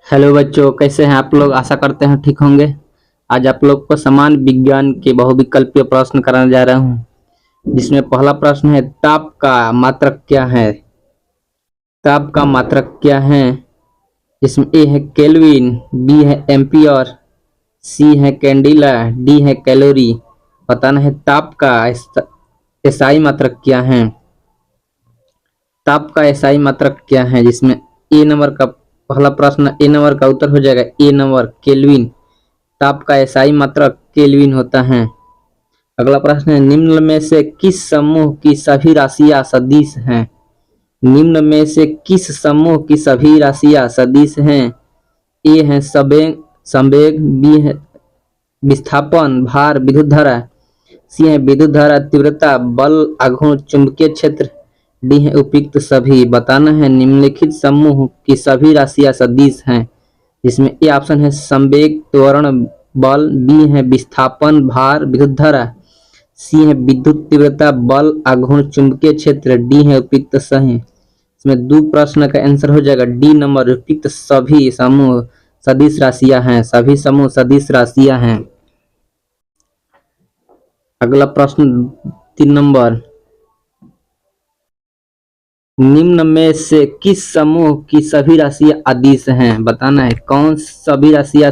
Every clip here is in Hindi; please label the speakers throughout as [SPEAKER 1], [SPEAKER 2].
[SPEAKER 1] हेलो बच्चों, कैसे हैं आप लोग। आशा करते हैं ठीक होंगे। आज आप लोग को समान विज्ञान के बहुविकल्पीय प्रश्न कराने जा रहा हूं, जिसमें पहला प्रश्न है ताप का मात्रक क्या है। ताप का मात्रक क्या है। इसमें ए है केल्विन, बी है एम्पियर, सी है कैंडिला, डी है कैलोरी। बताना है ताप का एसआई मात्रक क्या है। ताप का एसआई मात्रक क्या है, जिसमें ए नंबर का पहला प्रश्न ए नंबर का उत्तर हो जाएगा ए नंबर केल्विन। ताप का एसआई मात्रक केल्विन होता है। अगला प्रश्न है निम्न में से किस समूह की सभी राशियां सदिश हैं। निम्न में से किस समूह की सभी राशियां सदिश हैं। ए है संवेग संवेग, बी है विस्थापन भार विद्युत धारा, सी है विद्युत धारा तीव्रता बल आघूर्ण चुंबकीय क्षेत्र, डी है उपयुक्त सभी। बताना है निम्नलिखित समूह की सभी राशियां सदिश हैं, जिसमें ए ऑप्शन है संवेग त्वरण बल, बी है विस्थापन भार विद्युत धारा, सी है विद्युत तीव्रता बल आघूर्ण चुंबकीय क्षेत्र, डी है उपयुक्त सही। इसमें दो प्रश्न का आंसर हो जाएगा डी नंबर, उपयुक्त सभी समूह सदिश राशियां हैं। सभी समूह सदिश राशियां हैं। अगला प्रश्न 3 नंबर, निम्न में से किस समूह की सभी राशियां अदिश हैं। बताना है कौन सभी राशियां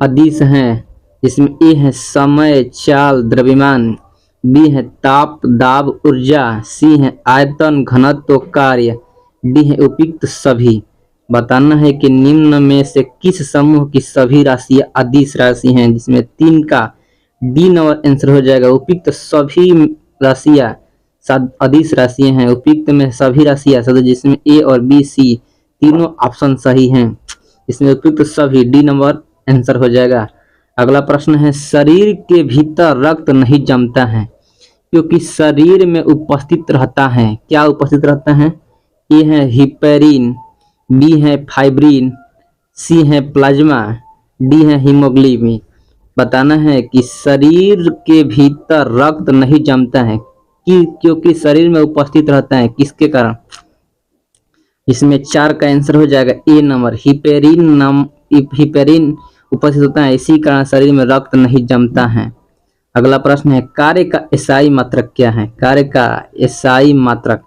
[SPEAKER 1] अदिश हैं। इसमें ए है समय चाल द्रव्यमान, बी है ताप दाब ऊर्जा, सी है आयतन घनत्व कार्य, डी है उपयुक्त सभी। बताना है कि निम्न में से किस समूह की सभी राशियां अदिश राशि हैं, जिसमें 3 का डी नंबर आंसर हो जाएगा। उपयुक्त सभी राशियां अदिश राशियां हैं। उपयुक्त में सभी राशियां सदिश, जिसमें ए और बी सी तीनों ऑप्शन सही हैं। इसमें उपयुक्त सभी डी नंबर आंसर हो जाएगा। अगला प्रश्न है शरीर के भीतर रक्त नहीं जमता है क्योंकि शरीर में उपस्थित रहता है। क्या उपस्थित रहता है। ए है हिपेरिन, बी है फाइब्रिन, सी है प्लाज्मा, डी है हीमोग्लोबिन। बताना है कि शरीर के भीतर रक्त नहीं जमता है क्योंकि शरीर में उपस्थित रहता है किसके कारण। इसमें 4 का आंसर हो जाएगा ए नंबर हिपेरिन उपस्थित होता है, इसी कारण शरीर में रक्त नहीं जमता है। अगला प्रश्न है कार्य का एसआई मात्रक क्या है। कार्य का एसआई मात्रक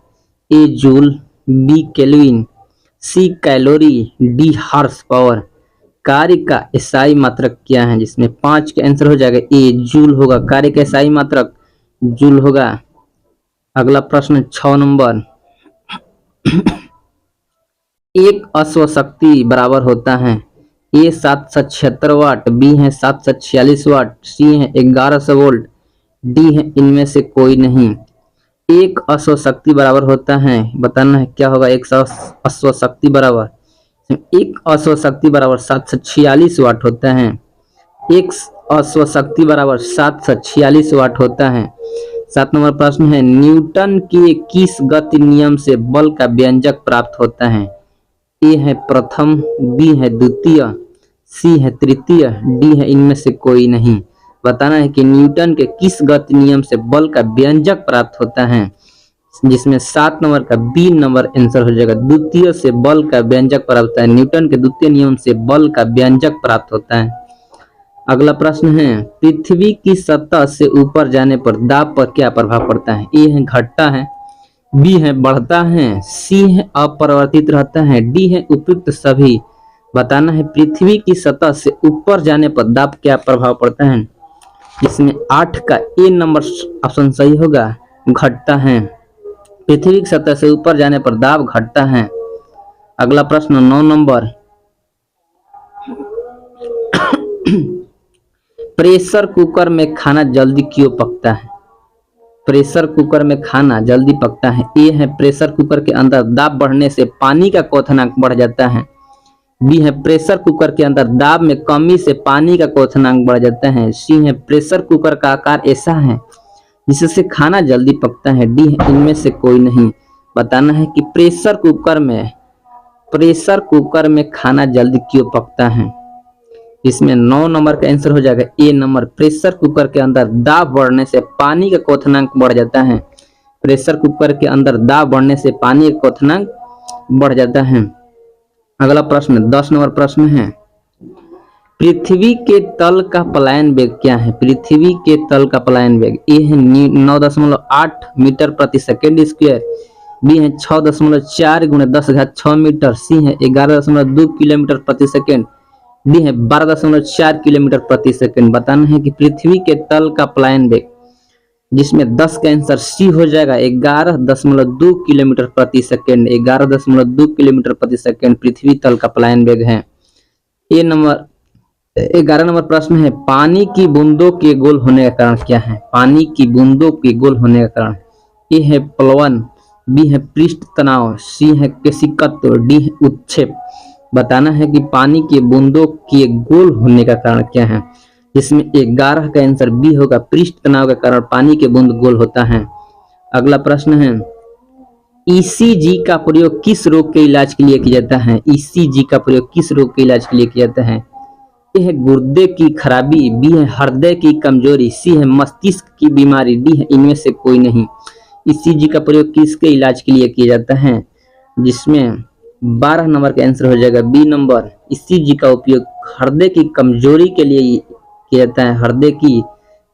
[SPEAKER 1] ए जूल, बी केल्विन, सी कैलोरी, डी हॉर्स पावर। कार्य का एसआई मात्रक क्या है, जिसमें 5 का आंसर हो जाएगा ए जूल होगा। कार्य का एसआई मात्रक जूल होगा। अगला प्रश्न 6 नंबर, एक अश्वशक्ति बराबर होता है ए 776 वाट, बी है 746 वाट, सी है 1100 वोल्ट, डी है इनमें से कोई नहीं। एक अश्वशक्ति बराबर होता है, बताना है क्या होगा। एक अश्वशक्ति बराबर, एक अश्वशक्ति बराबर 746 वाट होता है। एक अश्वशक्ति बराबर 746 वाट होता है। 7 नंबर प्रश्न है न्यूटन के किस गति नियम से बल का व्यंजक प्राप्त होता है। ए है प्रथम, बी है द्वितीय, सी है तृतीय, डी है इनमें से कोई नहीं। बताना है कि न्यूटन के किस गति नियम से बल का व्यंजक प्राप्त होता है, जिसमें 7 नंबर का बी नंबर आंसर हो जाएगा। द्वितीय से बल का व्यंजक प्राप्त होता है। न्यूटन के द्वितीय नियम से बल का व्यंजक प्राप्त होता है। अगला प्रश्न है पृथ्वी की सतह से ऊपर जाने पर दाब पर क्या प्रभाव पड़ता है। ए है घटता है, बी है बढ़ता है, सी है अपरिवर्तित रहता है, डी है उपयुक्त सभी। बताना है पृथ्वी की सतह से ऊपर जाने पर दाब क्या प्रभाव पड़ता है। इसमें 8 का ए नंबर ऑप्शन सही होगा, घटता है। पृथ्वी की सतह से ऊपर जाने पर दाब घटता है। अगला प्रश्न 9 नंबर, प्रेशर कुकर में खाना जल्दी क्यों पकता है। प्रेशर कुकर में खाना जल्दी पकता है। ए है प्रेशर कुकर के अंदर दाब बढ़ने से पानी का क्वथनांक बढ़ जाता है, बी है प्रेशर कुकर के अंदर दाब में कमी से पानी का क्वथनांक बढ़ जाता है, सी है प्रेशर कुकर का आकार ऐसा है जिससे खाना जल्दी पकता है, डी है इनमें से कोई नहीं। बताना है कि प्रेशर कुकर में खाना जल्दी क्यों पकता है। इसमें 9 नंबर का आंसर हो जाएगा ए नंबर, प्रेशर कुकर के अंदर दाब बढ़ने से पानी का क्वथनांक बढ़ जाता है। प्रेशर कुकर के अंदर दाब बढ़ने से पानी का क्वथनांक बढ़ जाता है। अगला प्रश्न 10 नंबर प्रश्न है, पृथ्वी के तल का पलायन वेग क्या है? पृथ्वी के तल का पलायन वेग ए है 9.8 मीटर प्रति सेकेंड स्क्वायर, बी है 6.4 गुणे 10⁻6 मीटर, सी है 11.2 किलोमीटर प्रति सेकेंड, डी है 12.4 किलोमीटर प्रति सेकेंड। बताना है कि पृथ्वी के तल का पलायन वेग, जिसमें 10 का आंसर सी हो जाएगा 11.2 किलोमीटर प्रति सेकेंड। 11.2 किलोमीटर प्रति सेकेंड पृथ्वी तल का पलायन वेग है। 11 नंबर प्रश्न है, पानी की बूंदों के गोल होने का कारण क्या है? पानी की बूंदों के गोल होने का कारण ए है प्लवन, बी है पृष्ठ तनाव, सी है केशिकत्व, डी है उत्क्षेप। बताना है कि पानी की बूंदों के गोल होने का कारण क्या है, जिसमें 11 का आंसर बी होगा, पृष्ठ तनाव के कारण पानी के बूंद गोल होता है। अगला प्रश्न है, ईसीजी का प्रयोग किस रोग के इलाज के लिए किया जाता है? ईसीजी का प्रयोग किस रोग के इलाज के लिए किया जाता है? ए है गुर्दे की खराबी, बी है हृदय की कमजोरी, सी है मस्तिष्क की बीमारी, डी है इनमें से कोई नहीं। ईसीजी का प्रयोग किसके इलाज के लिए किया जाता है, जिसमें 12 नंबर का आंसर हो जाएगा बी नंबर। ईसीजी का उपयोग हृदय की कमजोरी के लिए किया जाता है। हृदय की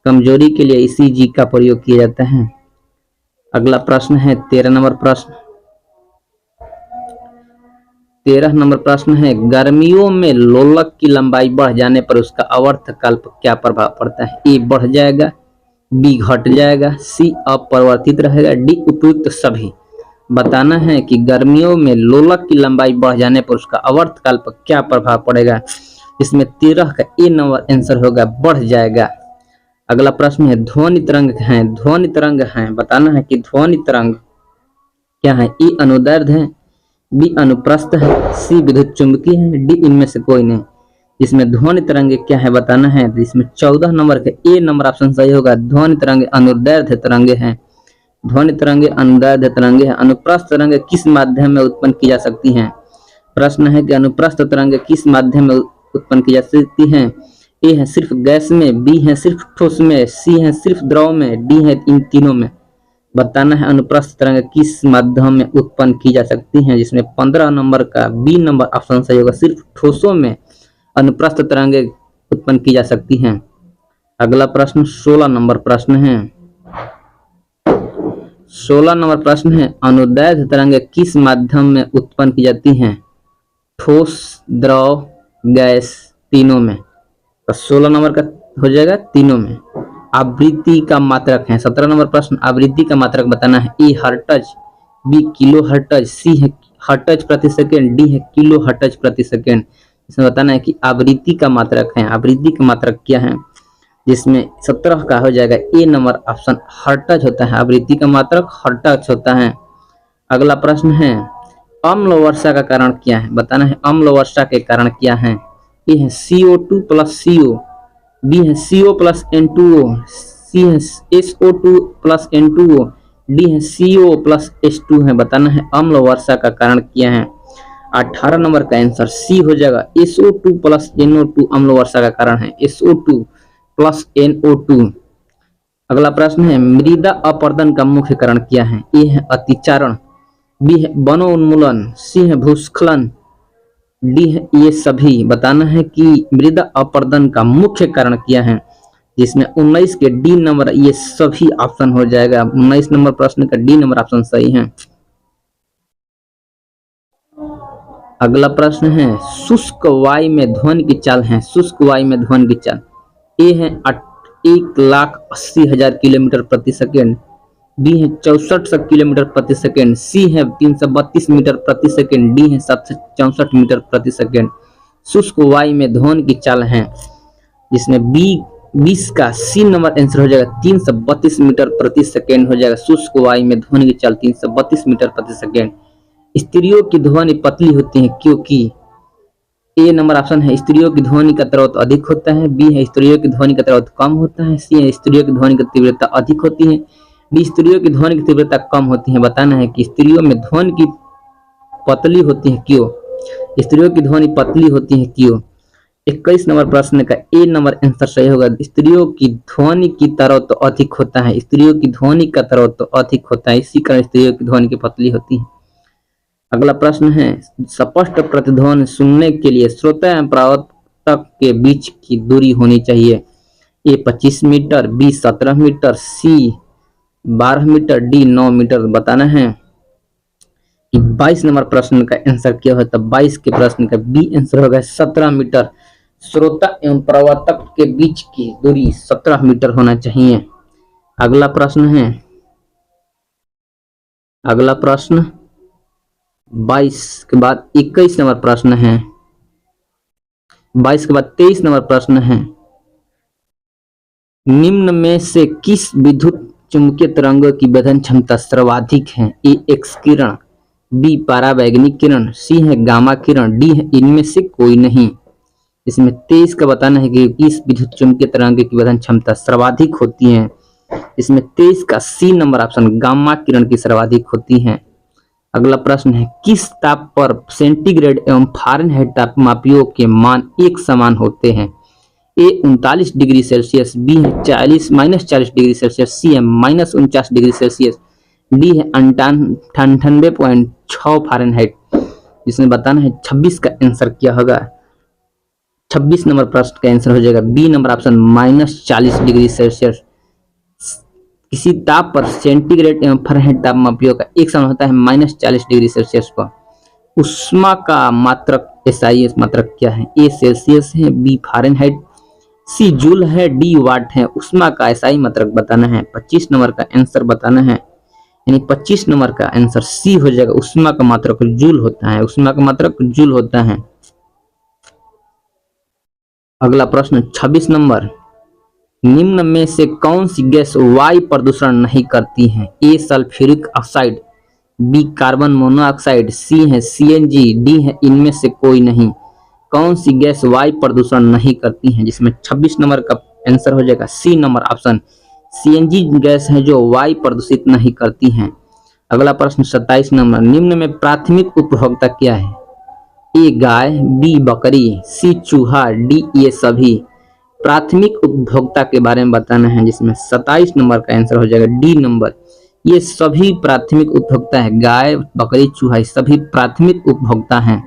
[SPEAKER 1] कमजोरी के लिए ईसीजी का प्रयोग किया जाता है। अगला प्रश्न है 13 नंबर प्रश्न। 13 नंबर प्रश्न है, गर्मियों में लोलक की लंबाई बढ़ जाने पर उसका आवर्तकाल पर क्या प्रभाव पड़ता है? ए बढ़ जाएगा, बी घट जाएगा, सी अपरिवर्तित रहेगा, डी उपयुक्त सभी। बताना है कि गर्मियों में लोलक की लंबाई बढ़ जाने पर उसका आवर्तकाल पर क्या प्रभाव पड़ेगा। इसमें 13 का ए नंबर आंसर होगा, बढ़ जाएगा। अगला प्रश्न है, ध्वनि तरंग है। ध्वनि तरंग है, बताना है कि ध्वनि तरंग क्या है? ए अनुदैर्ध्य है, बी अनुप्रस्थ है, सी विद्युत चुंबकीय है, डी इनमें से कोई नहीं। इसमें ध्वनि तरंग क्या है बताना है, तो इसमें 14 नंबर का ए नंबर ऑप्शन सही होगा। ध्वनि तरंग अनुदैर्ध्य तरंगे हैं। ध्वनि तरंगे अनुदैर्ध्य तरंगे हैं। अनुप्रस्थ तरंगे किस माध्यम में उत्पन्न की जा सकती हैं? प्रश्न है कि अनुप्रस्थ तरंगे किस माध्यम में उत्पन्न की जा सकती हैं? ए है सिर्फ गैस में, बी है सिर्फ ठोस में, सी है सिर्फ द्रव में, डी है इन तीनों में। बताना है अनुप्रस्थ तरंग किस माध्यम में उत्पन्न की जा सकती हैं, जिसमें 15 नंबर का बी नंबर ऑप्शन सही होगा। सिर्फ ठोसों में अनुप्रस्थ तरंगे उत्पन्न की जा सकती हैं। अगला प्रश्न 16 नंबर प्रश्न है। 16 नंबर प्रश्न है, अनुदैर्ध्य तरंगे किस माध्यम में उत्पन्न की जाती हैं? ठोस, द्रव, गैस, तीनों में। तो 16 नंबर का हो जाएगा तीनों में। आवृत्ति का मात्रक है। 17 नंबर प्रश्न, आवृत्ति का मात्रक बताना है। ए हर्ट्ज, बी किलो हर्ट्ज, सी है हर्ट्ज प्रति सेकेंड, डी है किलो हर्ट्ज प्रति सेकेंड। इसमें बताना है कि आवृत्ति का मात्रक है। आवृत्ति का मात्रक क्या है, जिसमें 17 का हो जाएगा ए नंबर ऑप्शन, हर्ट्ज होता है। आवृत्ति का मात्रक हर्ट्ज होता है। अगला प्रश्न है, अम्ल वर्षा का कारण क्या है? बताना है अम्ल वर्षा के कारण क्या है। ए है CO2 प्लस CO, बी है CO प्लस N2O, सी है SO2 प्लस N2O, डी है CO प्लस H2 है। बताना है अम्ल वर्षा का कारण क्या है। 18 नंबर का आंसर सी हो जाएगा, SO2 प्लस NO2 अम्ल वर्षा का कारण है। SO2 plus NO2। अगला प्रश्न है, मृदा अपरदन का मुख्य कारण क्या है? ए है अतिचारण, बी है वनोन्मूलन, सी है भूस्खलन, डी है ये सभी। बताना है कि मृदा अपरदन का मुख्य कारण क्या है, जिसमें 19 के डी नंबर ये सभी ऑप्शन हो जाएगा। 19 नंबर प्रश्न का डी नंबर ऑप्शन सही है। अगला प्रश्न है, शुष्क वायु में ध्वनि की चाल है। शुष्क वायु में ध्वनि की चाल ए है 1,80,000 किलोमीटर प्रति सेकेंड, बी है 6400 किलोमीटर प्रति सेकेंड, सी है 332 मीटर प्रति सेकेंड, डी है 764 मीटर प्रति सेकेंड। शुष्क वायु में ध्वनि की चाल है, जिसमें बी 20 का सी नंबर आंसर हो जाएगा, 332 मीटर प्रति सेकेंड हो जाएगा। शुष्क वायु में ध्वनि की चाल 332 मीटर प्रति सेकेंड। स्त्रियों की ध्वनि पतली होती है क्योंकि ए नंबर ऑप्शन है स्त्रियों की ध्वनि का तरौत अधिक होता है, बी है स्त्रियों की ध्वनि का तरौत कम होता है, सी है स्त्रियों की ध्वनि की तीव्रता अधिक होती है, डी स्त्रियों की ध्वनि की तीव्रता कम होती है। बताना है कि स्त्रियों में ध्वनि की पतली होती है क्यों। स्त्रियों की ध्वनि पतली होती है क्यों। 21 नंबर प्रश्न का ए नंबर आंसर सही होगा, स्त्रियों की ध्वनि की तरौत तो अधिक होता है। स्त्रियों की ध्वनि का तरौत तो अधिक होता है, इसी कारण स्त्रियों की ध्वनि की पतली होती है। अगला प्रश्न है स्पष्ट प्रतिध्वनि सुनने के लिए श्रोता एवं प्रवर्तक के बीच की दूरी होनी चाहिए। ए 25 मीटर, बी 17 मीटर, सी 12 मीटर, डी 9 मीटर। बताना है कि 22 नंबर प्रश्न का आंसर क्या होता है। 22 के प्रश्न का बी आंसर होगा 17 मीटर। श्रोता एवं प्रवर्तक के बीच की दूरी 17 मीटर होना चाहिए। अगला प्रश्न 22 के बाद 21 नंबर प्रश्न है। 22 के बाद 23 नंबर प्रश्न है। निम्न में से किस विद्युत चुंबकीय तरंगों की वेधन क्षमता सर्वाधिक है। ए एक्स किरण, बी परावैंगनिक किरण, सी है गामा किरण, डी है इनमें से कोई नहीं। इसमें 23 का बताना है कि इस विद्युत चुंबकीय तरंग की वेधन क्षमता सर्वाधिक होती है। इसमें 23 का सी नंबर ऑप्शन गामा किरण की सर्वाधिक होती है। अगला प्रश्न है किस ताप पर सेंटीग्रेड एवं फारेनहाइट तापमापियों के मान एक समान होते हैं। ए 39 डिग्री सेल्सियस, बी है -40 डिग्री सेल्सियस, सी है -49 डिग्री सेल्सियस, डी है 98.6 फारेनहाइट। जिसमें बताना है 26 का आंसर क्या होगा। 26 नंबर प्रश्न का आंसर हो जाएगा B number option -40 degree Celsius. किसी ताप पर सेंटीग्रेड एवं फारेनहाइट तापमापियों का एक समान होता है -40 डिग्री सेल्सियस पर। उष्मा का मात्रक एसआई मात्रक क्या है। ए सेल्सियस है, बी फारेनहाइट, सी जूल है, डी वाट है। उष्मा का एसआई मात्रक बताना है। 25 नंबर का आंसर बताना है, यानी 25 नंबर का आंसर सी हो जाएगा। उष्मा का मात्रक जूल होता है। उष्मा का मात्रक जूल होता है। अगला प्रश्न 26 नंबर। निम्न में से कौन सी गैस वायु प्रदूषण नहीं करती है। A sulphuric oxide, B carbon monoxide, C है सीएनजी, डी है इनमें से कोई नहीं। कौन सी गैस वायु प्रदूषण नहीं करती है। जिसमें 26 नंबर का आंसर हो जाएगा C number option CNG gas है जो वायु प्रदूषित नहीं करती है। अगला प्रश्न 27 नंबर। निम्न में प्राथमिक उपभोक्ता क्या है। ए गाय, बी बकरी, सी चूहा, डी ये सभी। प्राथमिक उपभोक्ता के बारे में बताना है। जिसमें 27 नंबर का आंसर हो जाएगा डी नंबर, ये सभी प्राथमिक उपभोक्ता है। गाय, बकरी, चूहा सभी प्राथमिक उपभोक्ता हैं।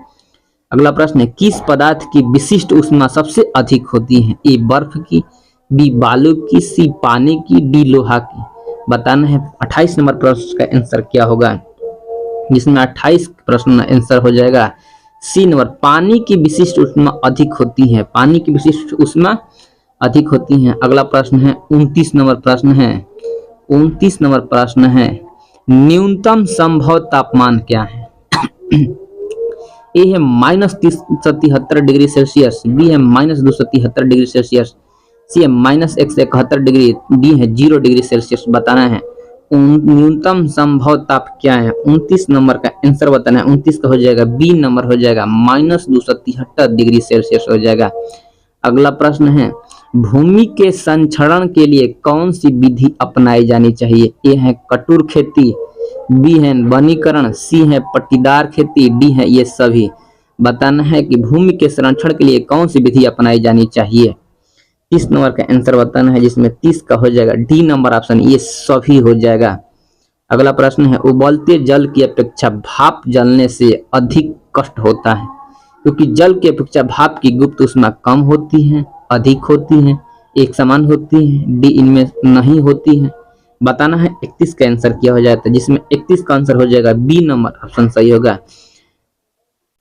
[SPEAKER 1] अगला प्रश्न है किस पदार्थ की विशिष्ट ऊष्मा सबसे अधिक होती है। ए बर्फ की, बी बालू की, सी पानी की, डी लोहा की। बताना है 28 नंबर प्रश्न का आंसर क्या होगा। जिसमें 28 प्रश्न आंसर हो जाएगा सी नंबर, पानी की विशिष्ट ऊष्मा अधिक होती है। पानी की विशिष्ट ऊष्मा अधिक होती है। अगला प्रश्न है 29 नंबर प्रश्न है। 29 नंबर प्रश्न है न्यूनतम संभव तापमान क्या है। ए है -373 डिग्री सेल्सियस, बी है -273 डिग्री सेल्सियस, सी है -171 डिग्री, डी है 0 डिग्री सेल्सियस। बताना है न्यूनतम संभव ताप क्या है। 29 नंबर का आंसर बताना है। 29 का हो जाएगा बी नंबर हो जाएगा -273 डिग्री सेल्सियस हो जाएगा। अगला प्रश्न है भूमि के संक्षरण के लिए कौन सी विधि अपनाई जानी चाहिए। ए है कटुर खेती, बी है वनीकरण, सी है पट्टीदार खेती, डी है ये सभी। बताना है कि भूमि के संरक्षण के लिए कौन सी विधि अपनाई जानी चाहिए। 30 नंबर का आंसर बताना है। जिसमें 30 का हो जाएगा डी नंबर ऑप्शन ये सभी हो जाएगा। अगला प्रश्न है उबलते जल की अपेक्षा भाप जलने से अधिक कष्ट होता है क्योंकि जल की अपेक्षा भाप की गुप्त ऊष्मा कम होती है, अधिक होती है, एक समान होती है, डी इनमें नहीं होती है। बताना है 31 का आंसर क्या हो जाता है। जिसमें 31 का आंसर हो जाएगा बी नंबर ऑप्शन सही होगा,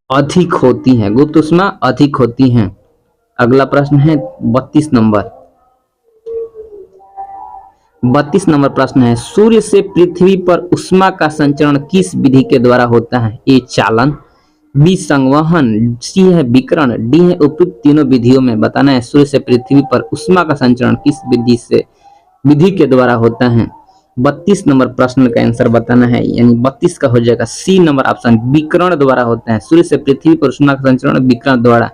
[SPEAKER 1] अधिक होती है, गुप्त ऊष्मा अधिक होती है। अगला प्रश्न है 32 नंबर। 32 नंबर प्रश्न है सूर्य से पृथ्वी पर ऊष्मा का संचरण किस विधि के द्वारा होता है। ए चालन, बी संवहन, सी है विकिरण, डी है उपयुक्त तीनों विधियों में। बताना है सूर्य से पृथ्वी पर ऊष्मा का संचरण किस विधि के द्वारा होता है। 32 नंबर प्रश्न का आंसर बताना है, यानी 32 का हो जाएगा सी नंबर ऑप्शन विकिरण द्वारा होता है। सूर्य से पृथ्वी पर ऊष्मा का संचरण विकिरण द्वारा।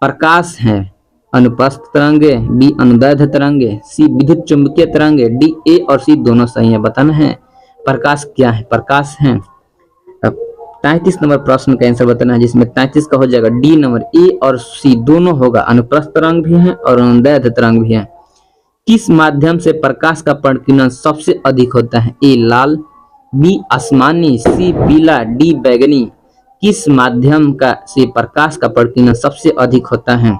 [SPEAKER 1] प्रकाश है अनुप्रस्थ तरंगे, बी अनुदैर्ध्य तरंगे, सी विद्युत चुंबकीय तरंगे, डी ए और सी दोनों सही है। बताना है प्रकाश क्या है। प्रकाश है 33 नंबर प्रश्न का आंसर बताना है। जिसमें 33 का हो जाएगा डी नंबर, ए और सी दोनों होगा। अनुप्रस्थ तरंग भी है और अनुदैर्ध्य तरंग भी है। किस माध्यम से प्रकाश का प्रकीर्णन सबसे अधिक होता है। ए लाल, बी आसमानी, सी पीला, डी बैगनी। किस माध्यम का से प्रकाश का प्रकीर्णन सबसे अधिक होता है?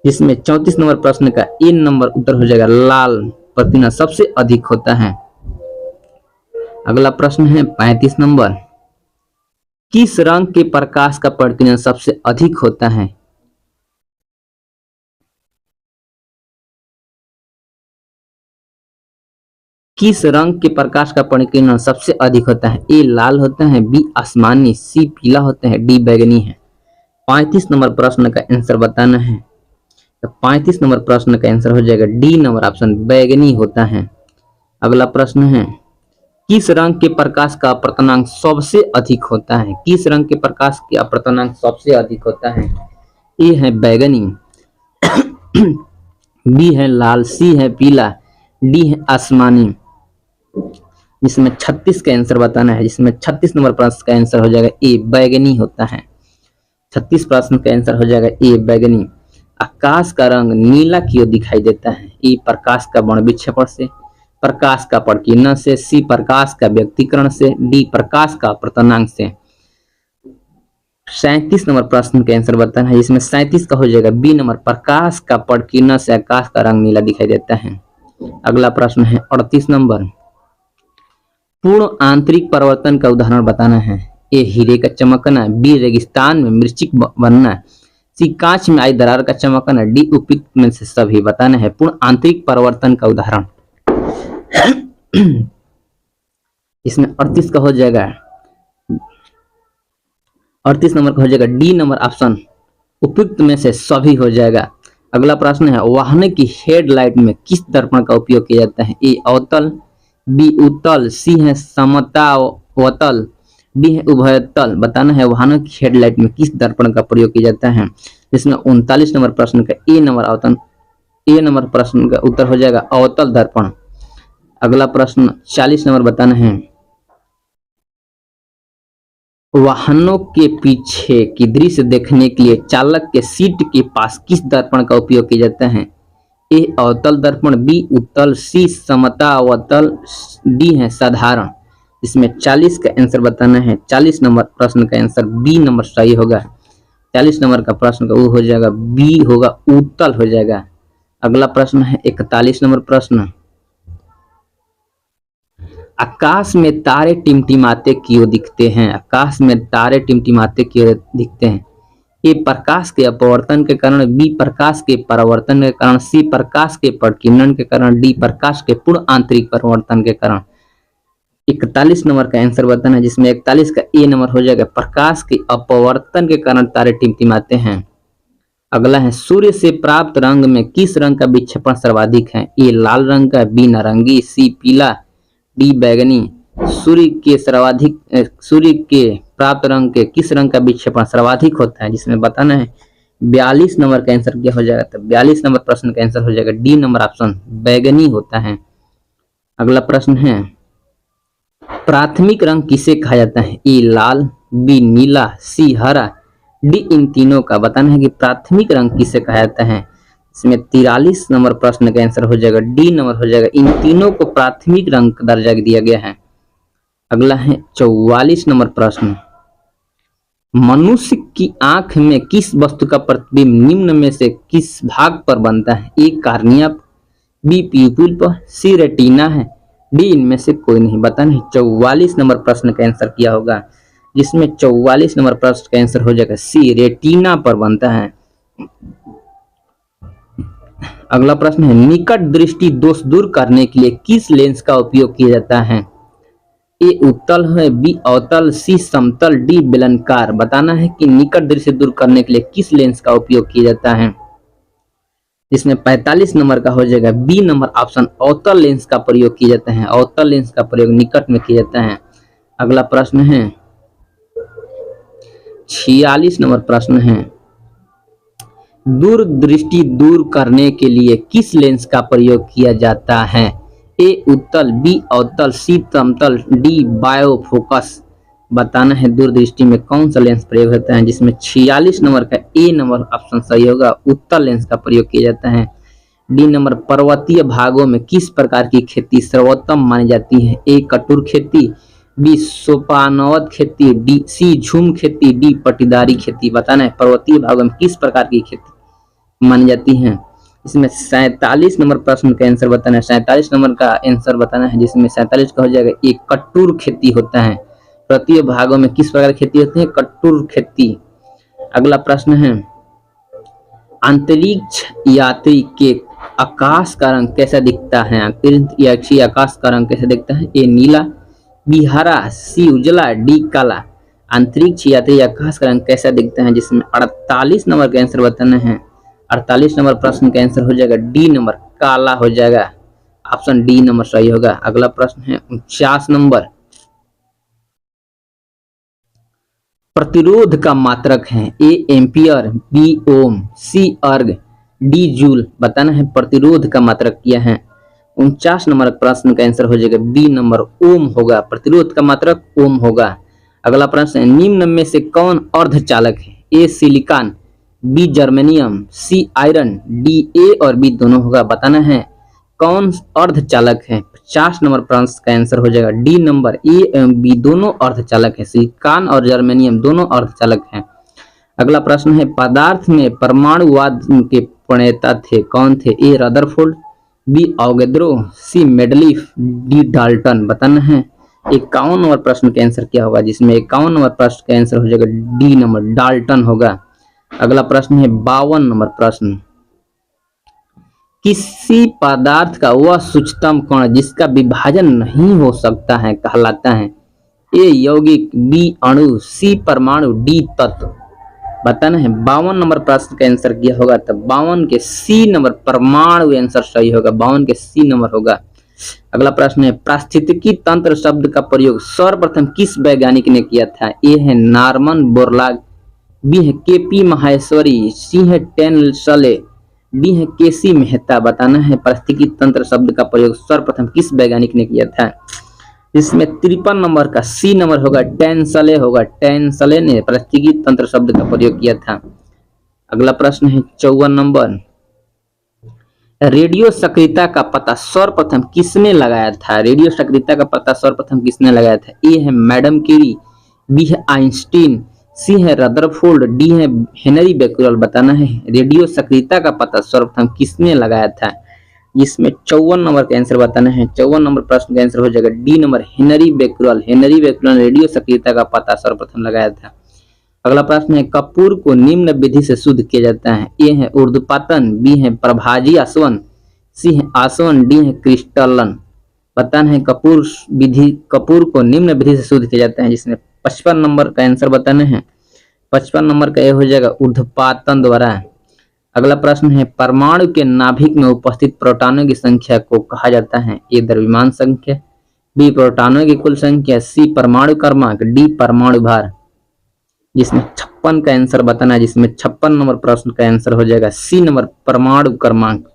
[SPEAKER 1] जिसमें 34 नंबर प्रश्न का ए नंबर उत्तर हो जाएगा लाल प्रकीर्णन सबसे अधिक होता है। अगला प्रश्न है 35 नंबर, किस रंग के प्रकाश का प्रकीर्णन सबसे अधिक होता है? किस रंग के प्रकाश का प्रकीर्णन सबसे अधिक होता है? ए लाल होता है, बी आसमानी, सी पीला होता है, डी बैगनी है। 35 नंबर प्रश्न का आंसर बताना है। तो 35 नंबर प्रश्न का आंसर हो जाएगा डी नंबर ऑप्शन बैगनी होता है। अगला प्रश्न है, किस रंग के प्रकाश का अपवर्तनांक सबसे अधिक होता है? किस रंग के प्रकाश का अपवर्तनांक सबसे अधिक होता है? ए है बैगनी, बी है लाल, सी है पीला, डी है आसमानी। जिसमें 36 का आंसर बताना है। जिसमें 36 नंबर प्रश्न का आंसर हो जाएगा ए बैगनी होता है। 36 प्रश्न का आंसर हो जाएगा ए बैगनी। आकाश का रंग नीला क्यों दिखाई देता है? ए प्रकाश का वर्ण विक्षेपण से, प्रकाश का प्रकीर्णन से, सी प्रकाश का व्यक्तीकरण से, डी प्रकाश का अपवर्तनांक से। 37 नंबर प्रश्न का आंसर बताना है। जिसमें 37 का हो जाएगा बी नंबर, प्रकाश का प्रकीर्णन से आकाश का रंग नीला दिखाई देता है। अगला प्रश्न है 38 नंबर, पूर्ण आंतरिक परिवर्तन का उदाहरण बताना है। ए हीरे का चमकना, बी रेगिस्तान में मिर्चिक बनना, सी कांच में आई दरार का चमकना, डी उपयुक्त में से सभी बताना है। पूर्ण आंतरिक परिवर्तन का उदाहरण इसमें 38 का हो जाएगा, 38 नंबर का हो जाएगा डी नंबर ऑप्शन उपयुक्त में से सभी हो जाएगा। अगला प्रश्न है, वाहन की हेडलाइट में किस दर्पण का उपयोग किया जाता है? ए अवतल, बी उत्तल, सी है समतावतल, डी है उभयतल। बताना है वाहनों की हेडलाइट में किस दर्पण का प्रयोग किया जाता है। जिसमें 39 नंबर प्रश्न का ए नंबर प्रश्न का उत्तर हो जाएगा अवतल दर्पण। अगला प्रश्न 40 नंबर बताना है, वाहनों के पीछे की दृश्य देखने के लिए चालक के सीट के पास किस दर्पण का उपयोग किया जाता है? ए अवतल दर्पण, बी उत्तल, सी समतावतल, डी है साधारण। इसमें 40 का आंसर बताना है। 40 नंबर प्रश्न का आंसर बी नंबर सही होगा। 40 नंबर का प्रश्न का वो हो जाएगा बी होगा, उत्तल हो जाएगा। अगला प्रश्न है 41 नंबर प्रश्न, आकाश में तारे टिमटिमाते क्यों दिखते हैं? आकाश में तारे टिमटिमाते क्यों दिखते हैं? ए प्रकाश के अपवर्तन के कारण, बी प्रकाश के परावर्तन के कारण, सी प्रकाश के प्रकीर्णन के कारण, डी प्रकाश के पूर्ण आंतरिक परिवर्तन के कारण। 41 नंबर का आंसर बताना है। जिसमें 41 का ए नंबर हो जाएगा, प्रकाश के अपवर्तन के कारण तारे टिमटिमाते हैं। अगला है, सूर्य से प्राप्त रंग में किस रंग का विक्षेपण सर्वाधिक है? ए लाल रंग का, बी नारंगी, सी पीला, डी बैगनी। सूर्य के प्राप्त रंग के किस रंग का विक्षेपण सर्वाधिक होता है? जिसमें बताना है 42 नंबर का आंसर क्या हो जाएगा? तो 42 नंबर प्रश्न का आंसर हो जाएगा डी नंबर ऑप्शन बैगनी होता है। अगला प्रश्न है, प्राथमिक रंग किसे कहा जाता है? ए लाल, बी नीला, सी हरा, डी इन तीनों का। बताना है कि प्राथमिक रंग किसे कहा जाता है। इसमें 43 नंबर प्रश्न का आंसर हो जाएगा डी नंबर हो जाएगा, इन तीनों को प्राथमिक रंग का दर्जा दिया गया है। अगला है 44 नंबर प्रश्न, मनुष्य की आंख में किस वस्तु का प्रतिबिंब निम्न में से किस भाग पर बनता है? ए कार्निया, बी प्यूपिल पर, सी रेटिना है, डी इनमें से कोई नहीं। बताना है 44 नंबर प्रश्न का आंसर क्या होगा। जिसमें 44 नंबर प्रश्न का आंसर हो जाएगा सी रेटिना पर बनता है। अगला प्रश्न है, निकट दृष्टि दोष दूर करने के लिए किस लेंस का उपयोग किया जाता है? ए उत्तल है, बी अवतल, सी समतल, डी बेलनाकार। बताना है कि निकट दृष्टि दूर करने के लिए किस लेंस का उपयोग किया जाता है। जिसमें 45 नंबर का हो जाएगा बी नंबर ऑप्शन अवतल लेंस का प्रयोग किया जाता है। अवतल लेंस का प्रयोग निकट में किया जाता है। अगला प्रश्न है 46 नंबर प्रश्न है, दूरदृष्टि दूर करने के लिए किस लेंस का प्रयोग किया जाता है? ए उत्तल, बी अवतल, सी समतल, डी बायोफोकस। बताना है दूरदृष्टि में कौन सा लेंस प्रयोग होता है। जिसमें 46 नंबर का ए नंबर ऑप्शन सही होगा, उत्तल लेंस का प्रयोग किया जाता है। डी नंबर, पर्वतीय भागों में किस प्रकार की खेती सर्वोत्तम मानी जाती है? ए कटुर खेती, बी सोपानवत खेती, डी सी झूम खेती, डी पटीदारी खेती। बताना है पर्वतीय भागों में किस प्रकार की खेती मानी जाती है। इसमें 47 नंबर प्रश्न का आंसर बताना है, 47 नंबर का आंसर बताना है, जिसमें 47 का हो जाएगा एक कट्टूर खेती होता है। पर्वतीय भागों में किस प्रकार की खेती होती है, कट्टूर खेती। अगला प्रश्न है अंतरिक्ष यात्री के आकाश का रंग कैसा दिखता है। अंतरिक्ष यात्री आकाश का रंग कैसा दिखता है, ए नीला, बी हरा, सी उजला, डी काला। अंतरिक्ष यात्री आकाश का रंग कैसा दिखता है, जिसमें 48 नंबर का आंसर बताना है। 48 नंबर प्रश्न का आंसर हो जाएगा डी नंबर, काला हो जाएगा। ऑप्शन डी नंबर सही होगा। अगला प्रश्न है 49 नंबर, प्रतिरोध का मात्रक है, ए एम्पियर, बी ओम, सी अर्ग, डी जूल। बताना है प्रतिरोध का मात्रक क्या है। 49 नंबर प्रश्न का आंसर हो जाएगा बी नंबर, ओम होगा। प्रतिरोध का मात्रक ओम होगा। अगला प्रश्न है निम्न में से कौन अर्धचालक है, A silicon, B germanium, C iron, D A और बी दोनों होगा। बताना है कौन अर्धचालक है। 50 नंबर प्रश्न का आंसर हो जाएगा डी नंबर, ए एवं बी दोनों अर्धचालक है। सिलिकॉन और जर्मेनियम दोनों अर्धचालक हैं। अगला प्रश्न है पदार्थ में परमाणुवाद के प्रणेता थे, कौन थे, ए रदरफोर्ड, बी अवोगाद्रो, सी मेंडलीफ, डी डाल्टन। बताना है 51 नंबर प्रश्न का आंसर क्या होगा, जिसमें 51 नंबर प्रश्न का आंसर हो जाएगा डी नंबर, डाल्टन होगा। अगला प्रश्न है 52 नंबर प्रश्न, किसी पदार्थ का वह सूक्ष्मतम कण जिसका विभाजन नहीं हो सकता है कहलाता है, ए यौगिक, बी अणु, सी परमाणु, डी तत्व। बताना है 52 नंबर प्रश्न का आंसर क्या होगा, तो 52 के सी नंबर परमाणु आंसर सही होगा। 52 के सी नंबर होगा। अगला प्रश्न है पारिस्थितिकी तंत्र शब्द का प्रयोग सर्वप्रथम किस वैज्ञानिक ने किया था, ए है नॉर्मन बोरलॉग, बी है केपी माहेश्वरी, सी है टेनसले, डी है केसी मेहता। बताना है पारिस्थितिकी तंत्र शब्द का प्रयोग सर्वप्रथम किस वैज्ञानिक ने किया था। इसमें 53 नंबर का सी नंबर होगा, टेनसले होगा। टेनसले ने पारिस्थितिकी तंत्र शब्द का प्रयोग किया था। अगला प्रश्न है 54 नंबर, रेडियो सक्रियता का पता सर्वप्रथम किसने लगाया था। रेडियो सक्रियता का पता सर्वप्रथम किसने लगाया था, ए है मैडम क्यूरी, बी है आइंस्टीन, सी है रदरफोर्ड, डी है हेनरी बेक्यूरेल। बताना है रेडियो सक्रियता का पता सर्वप्रथम किसने लगाया था। जिसमें 54 नंबर का आंसर बताना है। 54 नंबर प्रश्न का आंसर हो जाएगा D number, Henry Becquerel. Henry Becquerel ने रेडियो सक्रियता का पता सर्वप्रथम लगाया था। अगला प्रश्न है कपूर को निम्न विधि से शुद्ध किया जाता है, ए है ऊर्ध्वपातन, बी है प्रभाजी आसवन, सी है आसवन, डी है क्रिस्टलन। बताना है कपूर को निम्न विधि से शुद्ध किया जाता है, जिसमें 55 नंबर का आंसर बताना है। 55 नंबर का यह हो जाएगा ऊर्ध्वपातन द्वारा। अगला प्रश्न है परमाणु के नाभिक में उपस्थित प्रोटॉनों की संख्या को कहा जाता है, ए द्रव्यमान संख्या, बी प्रोटॉनों की कुल संख्या, सी परमाणु क्रमांक, डी परमाणु भार। जिसमें 56 का आंसर बताना है, जिसमें 56 नंबर प्रश्न का आंसर हो जाएगा सी नंबर, परमाणु क्रमांक।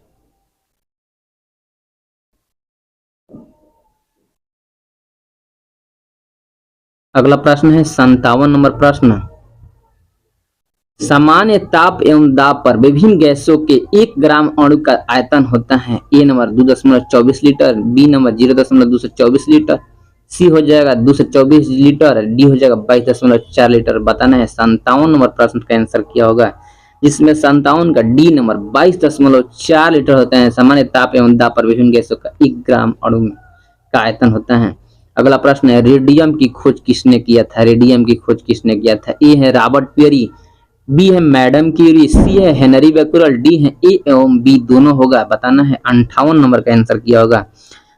[SPEAKER 1] अगला प्रश्न है 57 नंबर प्रश्न, सामान्य ताप एवं दाब पर विभिन्न गैसों के 1 ग्राम अणु का आयतन होता है, A number 2.24 litre, B number 0.224 litre, C हो जाएगा 224 लीटर, डी हो जाएगा 22.4 लीटर। बताना है 57 नंबर प्रश्न का आंसर क्या होगा, जिसमें 57 का डी नंबर 22.4 लीटर होता है। सामान्य ताप एवं दाब पर विभिन्न गैसों का 1 ग्राम अणु का आयतन होता है। अगला प्रश्न है रेडियम की खोज किसने किया था। रेडियम की खोज किसने किया था, ए है रॉबर्ट पेरी, बी है मैडम क्यूरी, सी है हेनरी बेक्यूरेल, डी है ए एवं बी दोनों होगा। बताना है 58 नंबर का आंसर क्या होगा,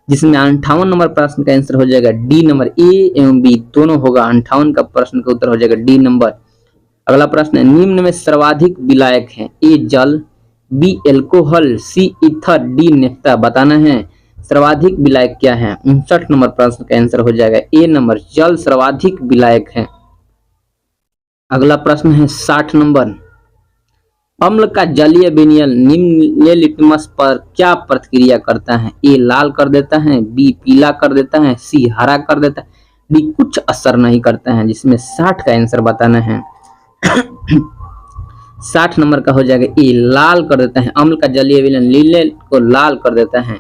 [SPEAKER 1] जिसमें 58 नंबर प्रश्न का आंसर हो जाएगा डी नंबर, ए एवं बी दोनों होगा। 58 का प्रश्न का उत्तर हो जाएगा डी नंबर। अगला प्रश्न है निम्न में सर्वाधिक विलायक है, ए जल, बी एल्कोहल, सी ईथर, डी नेफ्ता। बताना है सर्वाधिक विलायक क्या है। 59 नंबर प्रश्न का आंसर हो जाएगा ए नंबर, जल सर्वाधिक विलायक है। अगला प्रश्न है 60 नंबर, अम्ल का जलीय विलयन निम्न लिटमस पर क्या प्रतिक्रिया करता है, ए लाल कर देता है, बी पीला कर देता है, सी हरा कर देता है, डी कुछ असर नहीं करता है। जिसमें 60 का आंसर बताना है। 60 नंबर का हो जाएगा ए लाल कर देता है। अम्ल का जलीय विलयन नीले को लाल कर देता है।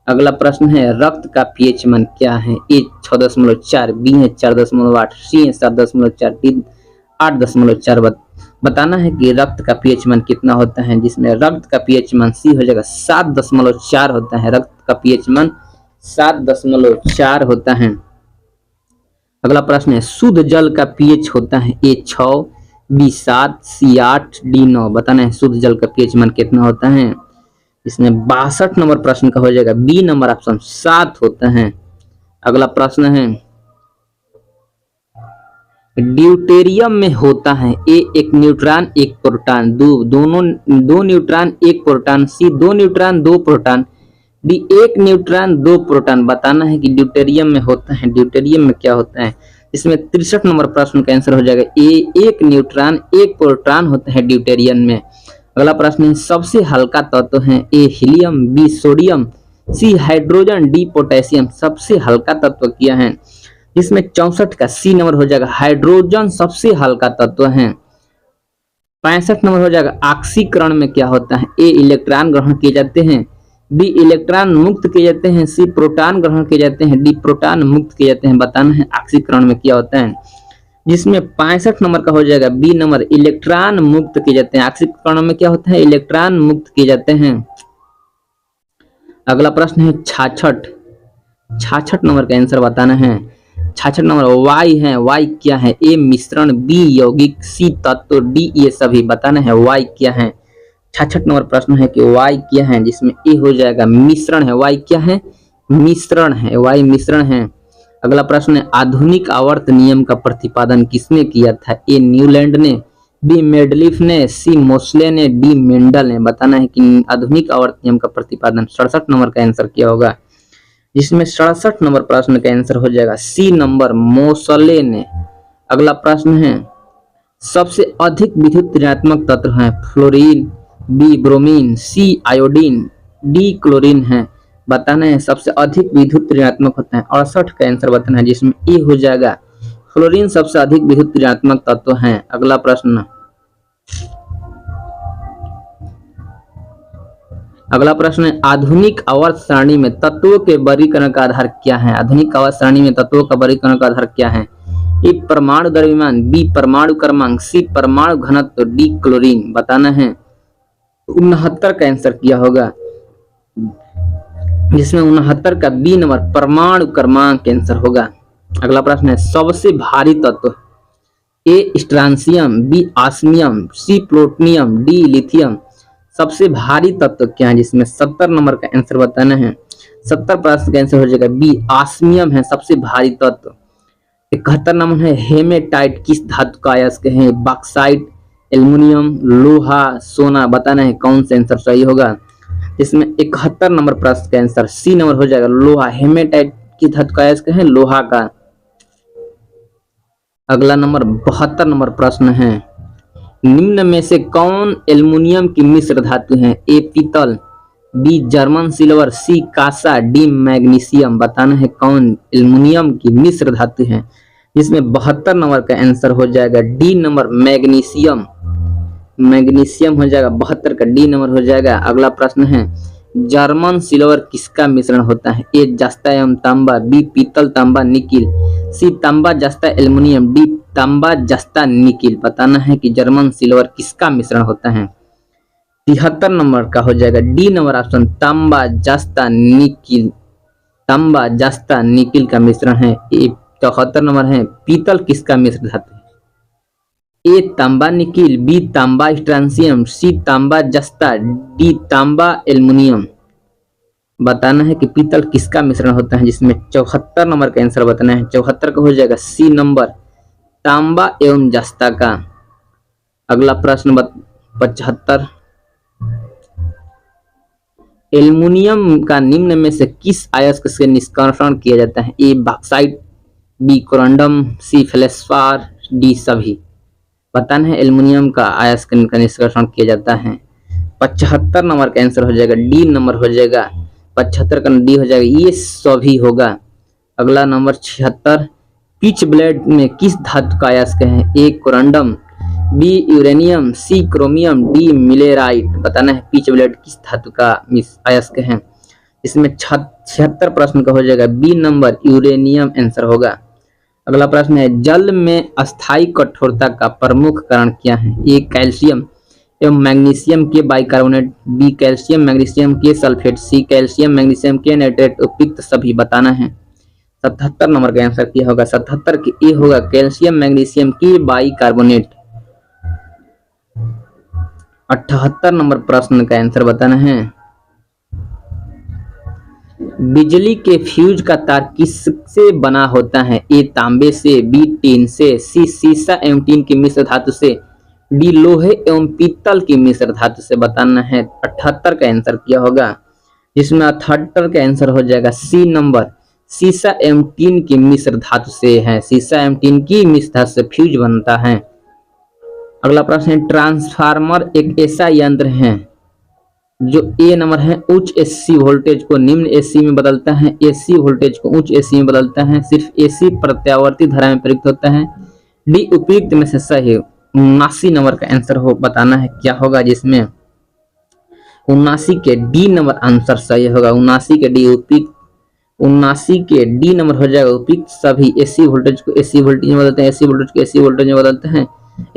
[SPEAKER 1] अगला प्रश्न है रक्त का पीएच मान क्या है? ए 6.4, बी है 4.8, सी है 7.4, डी 8.4। बताना है कि रक्त का पीएच मान कितना होता है, जिसमें रक्त का पीएच मान सी हो जाएगा 7.4 होता है। रक्त का पीएच मान 7.4 होता है। अगला प्रश्न है शुद्ध जल का पीएच होता है ए 6, बी 7, सी 8, डी 9। बताना है शुद्ध जल का पीएच मान कितना होता है। इसमें 62 नंबर प्रश्न का हो जाएगा बी नंबर ऑप्शन 7 होता है। अगला प्रश्न है ड्यूटेरियम में होता है ए एक न्यूट्रॉन एक प्रोटॉन, दो न्यूट्रॉन एक प्रोटॉन, सी 2 neutron 2 proton, D 1 neutron 2 proton. बताना है कि ड्यूटेरियम में होता है, ड्यूटेरियम में क्या होता है। इसमें 63 नंबर प्रश्न का आंसर हो जाएगा ए 1 न्यूट्रॉन 1 प्रोटॉन होता है ड्यूटेरियम में। अगला प्रश्न है सबसे हल्का तत्व है ए helium, B sodium, C hydrogen, D potassium. सबसे हल्का तत्व क्या है, जिसमें 64 का सी नंबर हो जाएगा हाइड्रोजन सबसे हल्का तत्व है। 65 नंबर हो जाएगा ऑक्सीकरण में क्या होता है ए इलेक्ट्रॉन ग्रहण किए जाते हैं, बी इलेक्ट्रॉन मुक्त किए जाते हैं, सी प्रोटॉन ग्रहण किए जाते हैं, डी प्रोटॉन मुक्त किए जाते हैं। बताना है ऑक्सीकरण में क्या होता है, जिसमें 65 नंबर का हो जाएगा बी नंबर इलेक्ट्रॉन मुक्त किए जाते हैं। ऑक्सीकरण में क्या होता है इलेक्ट्रॉन मुक्त किए जाते हैं। अगला प्रश्न है 66 नंबर का आंसर बताना है। 66 नंबर वाई है, वाई क्या है ए मिश्रण, बी यौगिक, सी तत्व, डी ये सभी। बताना है वाई क्या है। 66 नंबर प्रश्न है कि वाई क्या है, जिसमें ए हो जाएगा मिश्रण है। वाई क्या है मिश्रण है, वाई मिश्रण है। अगला प्रश्न है आधुनिक आवर्त नियम का प्रतिपादन किसने किया था ए न्यूलैंड ने, बी मेडलिफ ने, सी मोस्ले ने, डी मेंडल ने। बताना है कि आधुनिक आवर्त नियम का प्रतिपादन 67 नंबर का आंसर क्या होगा, जिसमें 67 नंबर प्रश्न का आंसर हो जाएगा सी नंबर मोस्ले ने। अगला प्रश्न है सबसे अधिक विद्युत ऋणात्मक तत्व है फ्लोरीन, बी ब्रोमीन, सी आयोडीन, डी क्लोरीन है। बताना है सबसे अधिक विद्युत ऋणात्मक होता है 68 का आंसर बताना है, जिसमें ए हो जाएगा फ्लोरीन सबसे अधिक विद्युत ऋणात्मक तत्व है। अगला प्रश्न है आधुनिक आवर्त सारणी में तत्वों के वर्गीकरण का आधार क्या है। आधुनिक आवर्त सारणी में तत्वों का वर्गीकरण का आधार क्या है ए परमाणु द्रव्यमान, बी परमाणु क्रमांक, सी परमाणु घनत्व, डी क्लोरीन। बताना है 69 का आंसर किया होगा, जिसमें 69 का बी नंबर परमाणु क्रमांक आंसर होगा। अगला प्रश्न है सबसे भारी तत्व ए स्ट्रांसियम, बी ऑस्मियम, सी प्लूटोनियम, डी लिथियम। सबसे भारी तत्व क्या है, जिसमें 70 नंबर का आंसर बताना है। 70 प्रश्न का आंसर हो जाएगा बी ऑस्मियम है सबसे भारी तत्व। 71 नंबर है हेमेटाइट किस धातु का अयस्क है, बॉक्साइट, एल्युमिनियम, लोहा, सोना। बताना है कौन सा आंसर सही होगा, इसमें 71 नंबर प्रश्न का आंसर सी नंबर हो जाएगा लोहा। हेमेटाइट किस धातु का अयस्क है लोहा का। अगला नंबर 72 नंबर प्रश्न है निम्न में से कौन एल्युमिनियम की मिश्र धातु है ए पीतल, बी जर्मन सिल्वर, सी कांसा, डी मैग्नीशियम। बताना है कौन एल्युमिनियम की मिश्र धातु है, जिसमें 72 नंबर का आंसर हो जाएगा डी नंबर मैग्नीशियम। मैग्नीशियम हो जाएगा 72 का डी नंबर हो जाएगा। अगला प्रश्न है जर्मन सिल्वर किसका मिश्रण होता है ए जस्ता एवं तांबा, बी पीतल तांबा निकिल, सी तांबा जस्ता एल्युमिनियम, डी तांबा जस्ता निकिल। बताना है कि जर्मन सिल्वर किसका मिश्रण होता है। 73 नंबर का हो जाएगा डी नंबर ऑप्शन तांबा जस्ता निकिल। तांबा जस्ता निकिल का मिश्रण है। 74 नंबर है पीतल किसका मिश्र धातु है ए तांबा निकिल, बी तांबा स्ट्रांसियम, सी तांबा जस्ता, डी तांबा एल्युमिनियम। बताना है कि पीतल किसका मिश्रण होता है, जिसमें 74 नंबर का आंसर बताना है। 74 का हो जाएगा सी नंबर तांबा एवं जस्ता का। अगला प्रश्न 75 एल्युमिनियम का निम्न में से किस अयस्क से निष्कर्षण किया जाता है ए बॉक्साइट, बी कोरंडम, सी फेल्सपार, डी सभी। बताना है एल्युमिनियम का अयस्क का निष्कर्षण किया जाता है। 75 नंबर का आंसर हो जाएगा डी नंबर हो जाएगा 75 का डी हो जाएगा ये सभी होगा। अगला नंबर 76 पिच ब्लेड में किस धातु का अयस्क है ए कोरंडम, बी यूरेनियम, सी क्रोमियम, डी मिलेराइट। बताना है पिच ब्लेड किस धातु का अयस्क है, इसमें 76 प्रश्न का हो जाएगा बी नंबर यूरेनियम आंसर होगा। अगला प्रश्न है जल में अस्थायी कठोरता का प्रमुख कारण क्या है? ए कैल्शियम एवं मैग्नीशियम के बाइकार्बोनेट, बी कैल्शियम मैग्नीशियम के सल्फेट, सी कैल्शियम मैग्नीशियम के नाइट्रेट। उपयुक्त सभी बताना है। 77 नंबर का आंसर क्या होगा? 77 की ए होगा कैल्शियम मैग्नीशियम की बाइकार्बोनेट। 78 नंबर प्रश्न का आंसर बताना है। बिजली के फ्यूज का तार किससे बना होता है? ए तांबे से, बी टीन से, सी सीसा एवं टीन की मिश्र धातु से, डी लोहे एवं पीतल की मिश्र धातु से बताना है। 78 का आंसर क्या होगा? जिसमें 78 का आंसर हो जाएगा सी नंबर सीसा एवं टीन की मिश्र धातु से है। सीसा एवं टीन की मिश्र धातु से फ्यूज बनता है। अगला प्रश्न है ट्रांसफार्मर एक ऐसा यंत्र है जो ए नंबर है उच्च एसी वोल्टेज को निम्न एसी में बदलता है, एसी वोल्टेज को उच्च एसी में बदलता है, सिर्फ एसी प्रत्यावर्ती धारा में प्रयुक्त होता है। डी उपयुक्त में से सही 79 नंबर का आंसर हो बताना है क्या होगा? जिसमें 79 के डी नंबर आंसर सही होगा। 79 के डी उपयुक्त, 79 के डी नंबर हो जाएगा उपयुक्त सभी। एसी वोल्टेज को एसी वोल्टेज में बदलते हैं, एसी वोल्टेज को एसी वोल्टेज में बदलते हैं,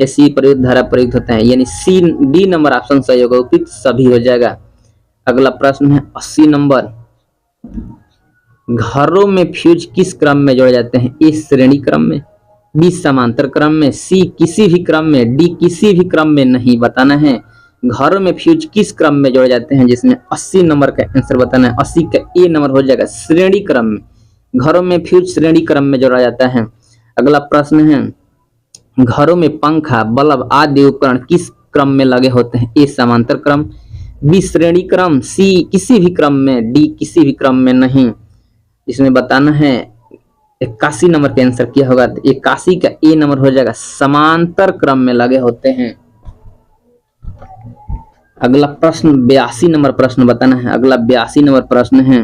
[SPEAKER 1] एसी प्रयुक्त धारा प्रयुक्त होता है, यानी सी डी नंबर ऑप्शन सही होगा, उपयुक्त सभी हो जाएगा। अगला प्रश्न है 80 नंबर घरों में फ्यूज किस क्रम में जोड़े जाते हैं? ए श्रेणी क्रम में, बी समांतर क्रम में, सी किसी भी क्रम में, डी किसी भी क्रम में नहीं बताना है। घरों में फ्यूज किस क्रम में जोड़े जाते हैं? जिसमें 80 नंबर का आंसर बताना है। 80 का ए नंबर हो जाएगा श्रेणी क्रम में। घरों में फ्यूज श्रेणी क्रम में जोड़ा जाता है। अगला प्रश्न है घरों में पंखा, बल्ब आदि उपकरण किस क्रम में लगे होते हैं? ए समांतर क्रम, बी श्रेणी क्रम, सी किसी भी क्रम में, डी किसी भी क्रम में नहीं। इसमें बताना है 81 नंबर का आंसर क्या होगा? 81 का ए नंबर हो जाएगा समांतर क्रम में लगे होते हैं। अगला प्रश्न 82 नंबर प्रश्न बताना है। अगला 82 नंबर प्रश्न है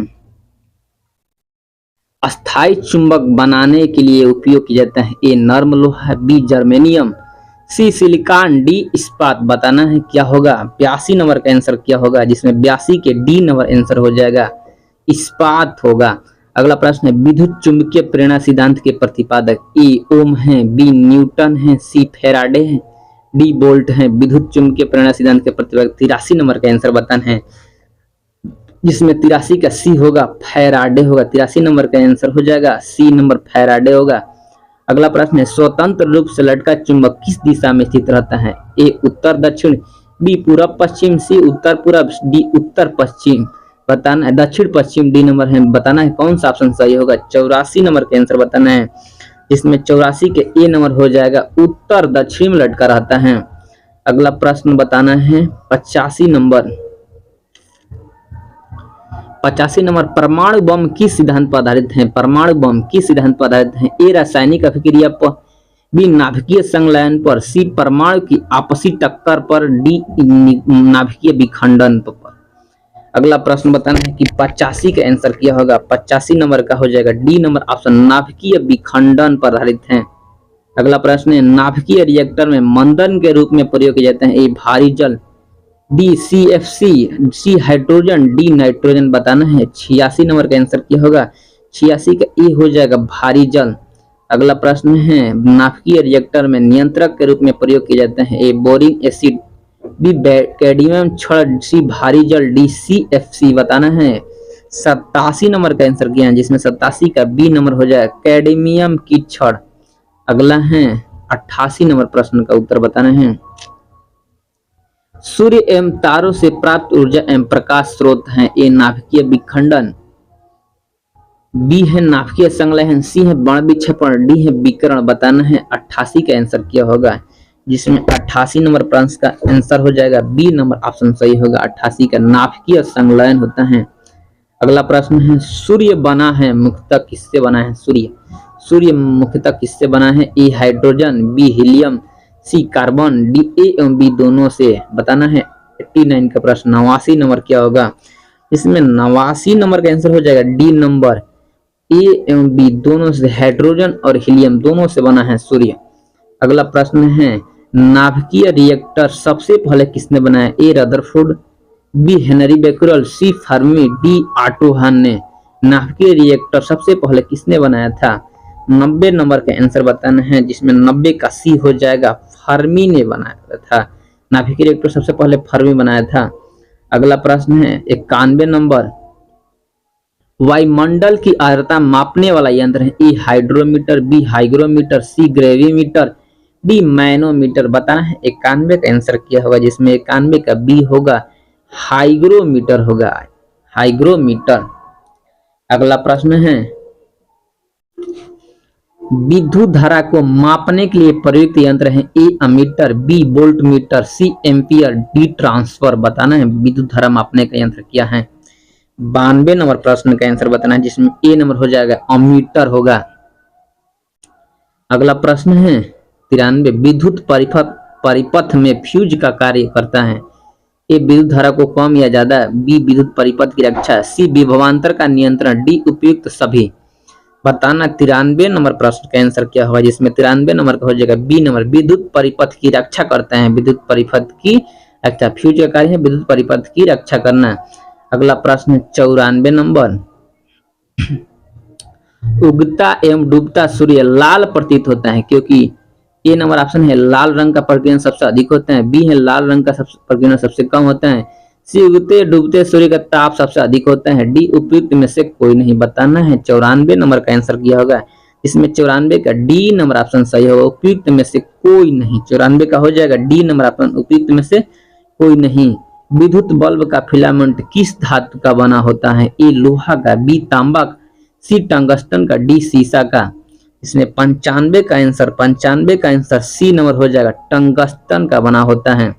[SPEAKER 1] अस्थायी चुंबक बनाने के लिए उपयोग किया जाता है? ए नर्म लोहा, बी जर्मेनियम, सी सिलिकॉन, डी इस्पात बताना है क्या होगा? 82 नंबर का आंसर क्या होगा? जिसमें 82 के डी नंबर आंसर हो जाएगा इस्पात होगा। अगला प्रश्न है विद्युत चुंबकीय प्रेरणा सिद्धांत के प्रतिपादक? ए ओम है, बी न्यूटन है, सी फैराडे है, डी बोल्ट है। विद्युत चुंबकीय प्रेरणा सिद्धांत के प्रतिपादक 83 नंबर का आंसर बताना है। जिसमें 83 का सी होगा फैराडे होगा। 83 नंबर का आंसर हो जाएगा सी नंबर फैराडे होगा। अगला प्रश्न है स्वतंत्र रूप से लटका चुंबक किस दिशा में स्थित रहता है? ए उत्तर दक्षिण, बी पूरब पश्चिम, सी उत्तर पूरब, डी उत्तर पश्चिम बताना है। दक्षिण पश्चिम डी नंबर है बताना है कौन सा ऑप्शन सही होगा? 84 नंबर का आंसर बताना है। जिसमें 84 के ए नंबर हो जाएगा उत्तर दक्षिण में लटका रहता है। अगला प्रश्न बताना है 85 नंबर। 85 नंबर परमाणु बम किस सिद्धांत पर आधारित है? परमाणु बम किस सिद्धांत पर आधारित है? ए रासायनिक अभिक्रिया पर, बी नाभिकीय संलयन पर, सी परमाणु की आपसी टक्कर पर, डी नाभिकीय विखंडन पर। अगला प्रश्न बताना है कि 85 का आंसर क्या होगा? 85 नंबर का हो जाएगा डी नंबर ऑप्शन नाभिकीय विखंडन पर आधारित है। अगला प्रश्न है नाभिकीय रिएक्टर में मंदन के रूप में प्रयोग किए जाते हैं? ए भारी जल, D CFC, C hydrogen, D nitrogen बताना है। 86 नंबर का आंसर क्या होगा? 86 का ए हो जाएगा भारी जल। अगला प्रश्न है नाभिकीय रिएक्टर में नियंत्रक के रूप में प्रयोग किए जाते हैं? ए बोरिक एसिड, बी कैडमियम छड़, सी भारी जल, डी CFC बताना है। 87 नंबर का आंसर किया है जिसमें 87 का बी नंबर हो जाएगा कैडमियम की छड़। अगला है 88 नंबर प्रश्न का उत्तर बताना है सूर्य एवं तारों से प्राप्त ऊर्जा एवं प्रकाश स्रोत हैं? ए नाभिकीय विखंडन, बी है नाभिकीय संलयन, सी है बण विक्षेपण, डी है विकिरण बताना है। 88 का आंसर क्या होगा? जिसमें 88 नंबर प्रश्न का आंसर हो जाएगा बी नंबर ऑप्शन सही होगा। 88 का नाभिकीय संलयन होता है। अगला प्रश्न है सूर्य बना है मुख्यतः किससे बना है? सूर्य मुख्यतः किससे बना है? A hydrogen, B helium, C carbon, D A एवं बी दोनों से बताना है। 89 का प्रश्न 89 नंबर क्या होगा? इसमें 89 नंबर का आंसर हो जाएगा डी नंबर ए एवं बी दोनों से, हाइड्रोजन और हीलियम दोनों से बना है सूर्य। अगला प्रश्न है नाभिकीय रिएक्टर सबसे पहले किसने बनाया? ए रदरफोर्ड, बी हेनरी बेकरल, सी फर्मी, डी ऑटो हन ने नाभिकीय रिएक्टर सबसे पहले किसने बनाया था? 90 नंबर का आंसर बताना है, जिसमें 90 का सी हो जाएगा, फर्मी ने बनाया था। नाभिकीय रिएक्टर सबसे पहले फर्मी बनाया था। अगला प्रश्न है 91 नंबर, वायुमंडल की आर्द्रता मापने वाला यंत्र है? ए हाइड्रोमीटर, बी हाइग्रोमीटर, सी ग्रेविमीटर, डी मैनोमीटर। बताना है 91 का आंसर क्या होगा, जिसमें 91 का बी होगा, हाइग्रोमीटर होगा, हाइग्रोमीटर। अगला प्रश्न है विद्युत धारा को मापने के लिए प्रयुक्त यंत्र है? ए अमीटर, बी वोल्ट मीटर, सी एम्पियर, डी ट्रांसफर। बताना है विद्युत धारा मापने का यंत्र क्या है। 92 नंबर प्रश्न का आंसर बताना है, जिसमें ए नंबर हो जाएगा, अमीटर होगा। अगला प्रश्न है 93, विद्युत परिपथ में फ्यूज का कार्य करता है? ए विद्युत धारा को कम या ज्यादा, बी विद्युत परिपथ की रक्षा, सी विभवांतर का नियंत्रण, डी उपयुक्त सभी। बताना 93 नंबर प्रश्न का आंसर क्या होगा, जिसमें 93 नंबर का हो जाएगा बी नंबर, विद्युत परिपथ की रक्षा करते हैं, विद्युत परिपथ की रक्षा। फ्यूज का कार्य है विद्युत परिपथ की रक्षा करना। अगला प्रश्न 94 नंबर, उगता एवं डूबता सूर्य लाल प्रतीत होता है क्योंकि ए नंबर ऑप्शन है लाल रंग का प्रकीर्णन सबसे अधिक होता है, बी है लाल रंग का प्रकीर्णन सबसे कम होता है, सी उगते डूबते सूर्य का ताप सबसे अधिक होता है, डी उपयुक्त में से कोई नहीं। बताना है 94 नंबर का आंसर किया होगा, इसमें 94 का डी नंबर ऑप्शन सही होगा, उपयुक्त में से कोई नहीं। 94 का हो जाएगा डी नंबर ऑप्शन, उपयुक्त में से कोई नहीं। विद्युत बल्ब का फिलामेंट किस धातु का बना होता है? ए लोहा का, बी तांबा, सी टंगस्टन का, डी सीसा का। इसमें 95 का आंसर सी नंबर हो जाएगा, टंगस्टन का बना होता है।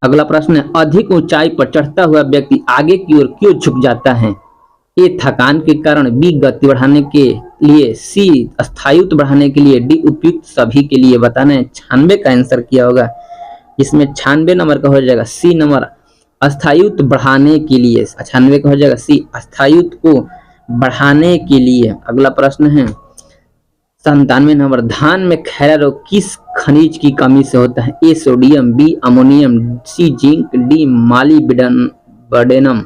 [SPEAKER 1] अगला प्रश्न है अधिक ऊंचाई पर चढ़ता हुआ व्यक्ति आगे की ओर क्यों झुक जाता है? ए थकान के कारण, बी गति बढ़ाने के लिए, सी स्थायित्व बढ़ाने के लिए, डी उपयुक्त सभी के लिए। बताना है 96 का आंसर किया होगा, इसमें 96 नंबर का हो जाएगा सी नंबर, स्थायित्व बढ़ाने के लिए। 96 का हो जाएगा सी, स्थायित्व को बढ़ाने के लिए। अगला प्रश्न है 97 नंबर, धान में खैरा रोग किस खनिज की कमी से होता है? A sodium, B ammonium, C zinc, D molybdenum.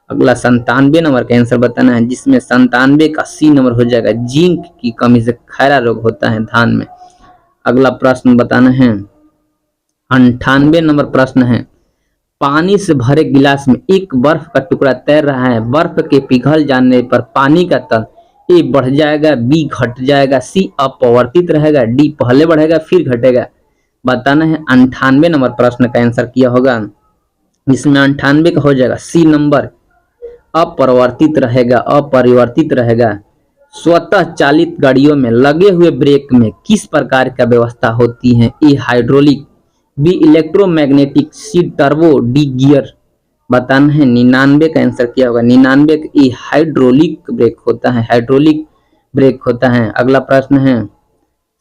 [SPEAKER 1] अगला 97 नंबर का आंसर बताना है, जिसमें 97 का सी नंबर हो जाएगा, जिंक की कमी से खैरा रोग होता है धान में। अगला प्रश्न बताना है 98 नंबर प्रश्न है पानी से भरे गिलास में एक बर्फ का टुकड़ा तैर रहा है, बर्फ के पिघल जाने पर पानी का तल ए बढ़ जाएगा, बी घट जाएगा, सी अपवर्तित रहेगा, डी पहले बढ़ेगा फिर घटेगा। बताना है 98 नंबर प्रश्न का आंसर किया होगा, जिसमें 98 का हो जाएगा सी नंबर, अपरिवर्तित रहेगा, अपरिवर्तित रहेगा। स्वतः चालित गाड़ियों में लगे हुए ब्रेक में किस प्रकार का व्यवस्था होती है? ए हाइड्रोलिक, बी इलेक्ट्रोमैग्नेटिक, सी टर्बो, डी गियर। बताना है 99 का आंसर क्या होगा, 99 ए हाइड्रोलिक ब्रेक होता है, हाइड्रोलिक ब्रेक होता है। अगला प्रश्न है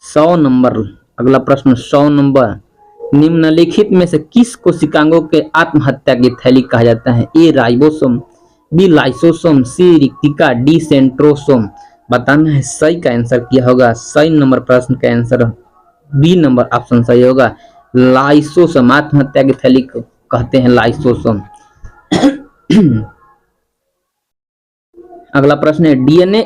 [SPEAKER 1] 100 नंबर, अगला प्रश्न 100 नंबर, निम्नलिखित में से किस कोशिकांगों के आत्महत्या की थैली कहा जाता है? A ribosome, B lysosome, C रिक्तिका, डी सेंट्रोसोम। बताना है सही का आंसर क्या होगा, सही नंबर प्रश्न का आंसर बी नंबर ऑप्शन सही होगा, लाइसोसोम। आत्महत्या की थैली कहते हैं लाइसोसोम। अगला प्रश्न है डीएनए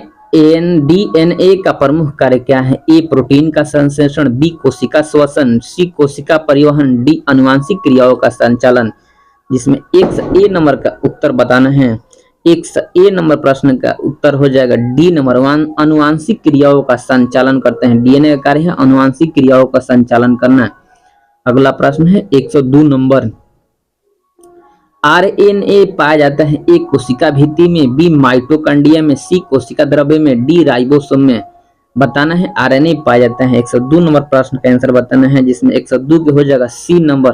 [SPEAKER 1] का प्रमुख कार्य क्या है? ए प्रोटीन का संश्लेषण, बी कोशिका श्वसन, सी कोशिका परिवहन, डी आनुवंशिक क्रियाओं का संचालन। जिसमें एक ए नंबर का उत्तर बताना है, एक ए नंबर प्रश्न का उत्तर हो जाएगा डी नंबर, आनुवंशिक क्रियाओं का संचालन करते हैं। डीएनए का कार्य है आनुवंशिक क्रियाओं का संचालन करना। अगला प्रश्न है 102 नंबर, आरएनए पाया जाता है ए कोशिका भित्ति में, बी माइटोकॉन्ड्रिया में, सी कोशिका द्रव्य में, डी राइबोसोम में। बताना है आरएनए पाया जाता है। 102 नंबर प्रश्न का आंसर बताना है, जिसमें 102 के हो जाएगा सी नंबर,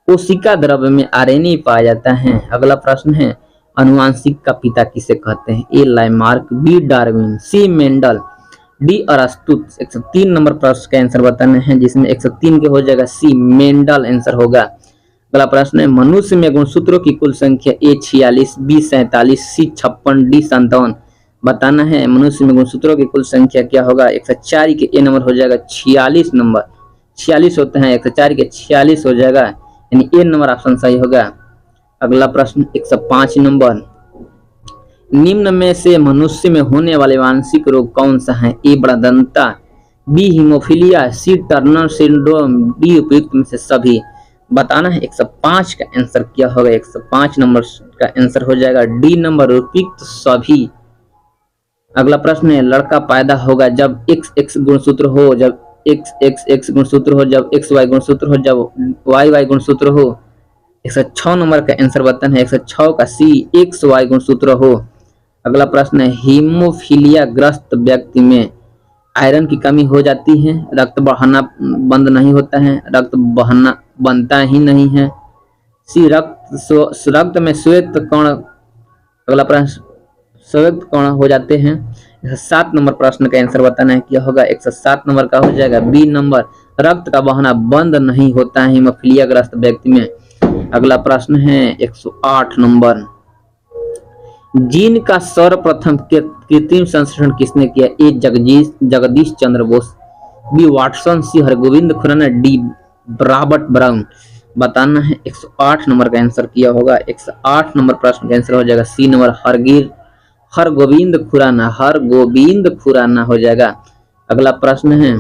[SPEAKER 1] कोशिका द्रव्य में आरएनए पाया जाता है। अगला प्रश्न है आनुवंशिक का पिता किसे कहते हैं? ए लामार्क, बी डार्विन, सी मेंडल, डी अरस्तु। 103 नंबर प्रश्न का आंसर बताना है, जिसमें 103 के हो जाएगा सी मेंडल आंसर होगा। अगला प्रश्न है मनुष्य में गुणसूत्रों की कुल संख्या ए 46, बी 47, सी 56, डी 57। बताना है मनुष्य में गुणसूत्रों की कुल संख्या क्या होगा। 104 के ए नंबर हो जाएगा 46 नंबर, 46 होते हैं, 104 के 46 हो जाएगा, यानी ए नंबर ऑप्शन सही होगा। अगला प्रश्न 105 नंबर, निम्न में से मनुष्य में होने वाले वांशिक रोग कौन सा है? ए बड़दंता, बी हीमोफीलिया, सी टर्नर सिंड्रोम, डी उपयुक्त में से सभी। बताना है। 105 का आंसर क्या होगा? 105 नंबर का आंसर हो जाएगा डी नंबर, उपयुक्त सभी। अगला प्रश्न है, लड़का पैदा होगा जब एक्स एक्स गुणसूत्र हो, जब एक्स एक्स एक्स गुणसूत्र हो, जब एक्स वाई गुणसूत्र हो, जब वाई वाई गुणसूत्र हो। 106 नंबर का आंसर बताना है। 106 का सी, एक्स वाई गुणसूत्र हो। अगला प्रश्न है, हीमोफीलिया ग्रस्त व्यक्ति में आयरन की कमी हो जाती है, रक्त बहाना बंद नहीं होता है, रक्त बहाना बनता ही नहीं है, सी रक्त में श्वेत कण, अगला प्रश्न श्वेत कण हो जाते हैं। 107 नंबर प्रश्न का आंसर बताना है क्या होगा? 107 नंबर का हो जाएगा बी नंबर, रक्त का बहाना बंद नहीं होता है हीमोफीलिया ग्रस्त व्यक्ति में। अगला प्रश्न है 108 नंबर, जीन का सर्वप्रथम कृत्रिम संश्लेषण किसने किया? A Jagadish Chandra Bose, B Watson, C Hargobind Khorana, D Robert Brown. बताना है। 108 नंबर का आंसर किया होगा। 108 नंबर प्रश्न का आंसर हो जाएगा सी नंबर, हरगोविंद खुराना, हरगोविंद खुराना हो जाएगा। अगला प्रश्न है,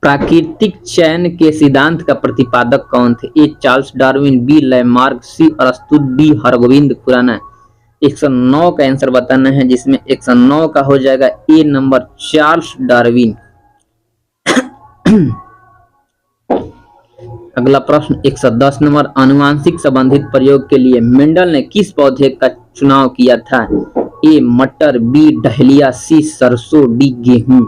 [SPEAKER 1] प्राकृतिक चयन के सिद्धांत का प्रतिपादक कौन थे? A Charles Darwin, B Lamarck, C अरस्तु, डी हरगोविंद खुराना। 109 का आंसर बताना है, जिसमें 109 का हो जाएगा ए नंबर, चार्ल्स डार्विन। अगला प्रश्न 110 नंबर, आनुवांशिक संबंधित प्रयोग के लिए मेंडल ने किस पौधे का चुनाव किया था? ए मटर, बी डहलिया, सी सरसों, डी गेहूं।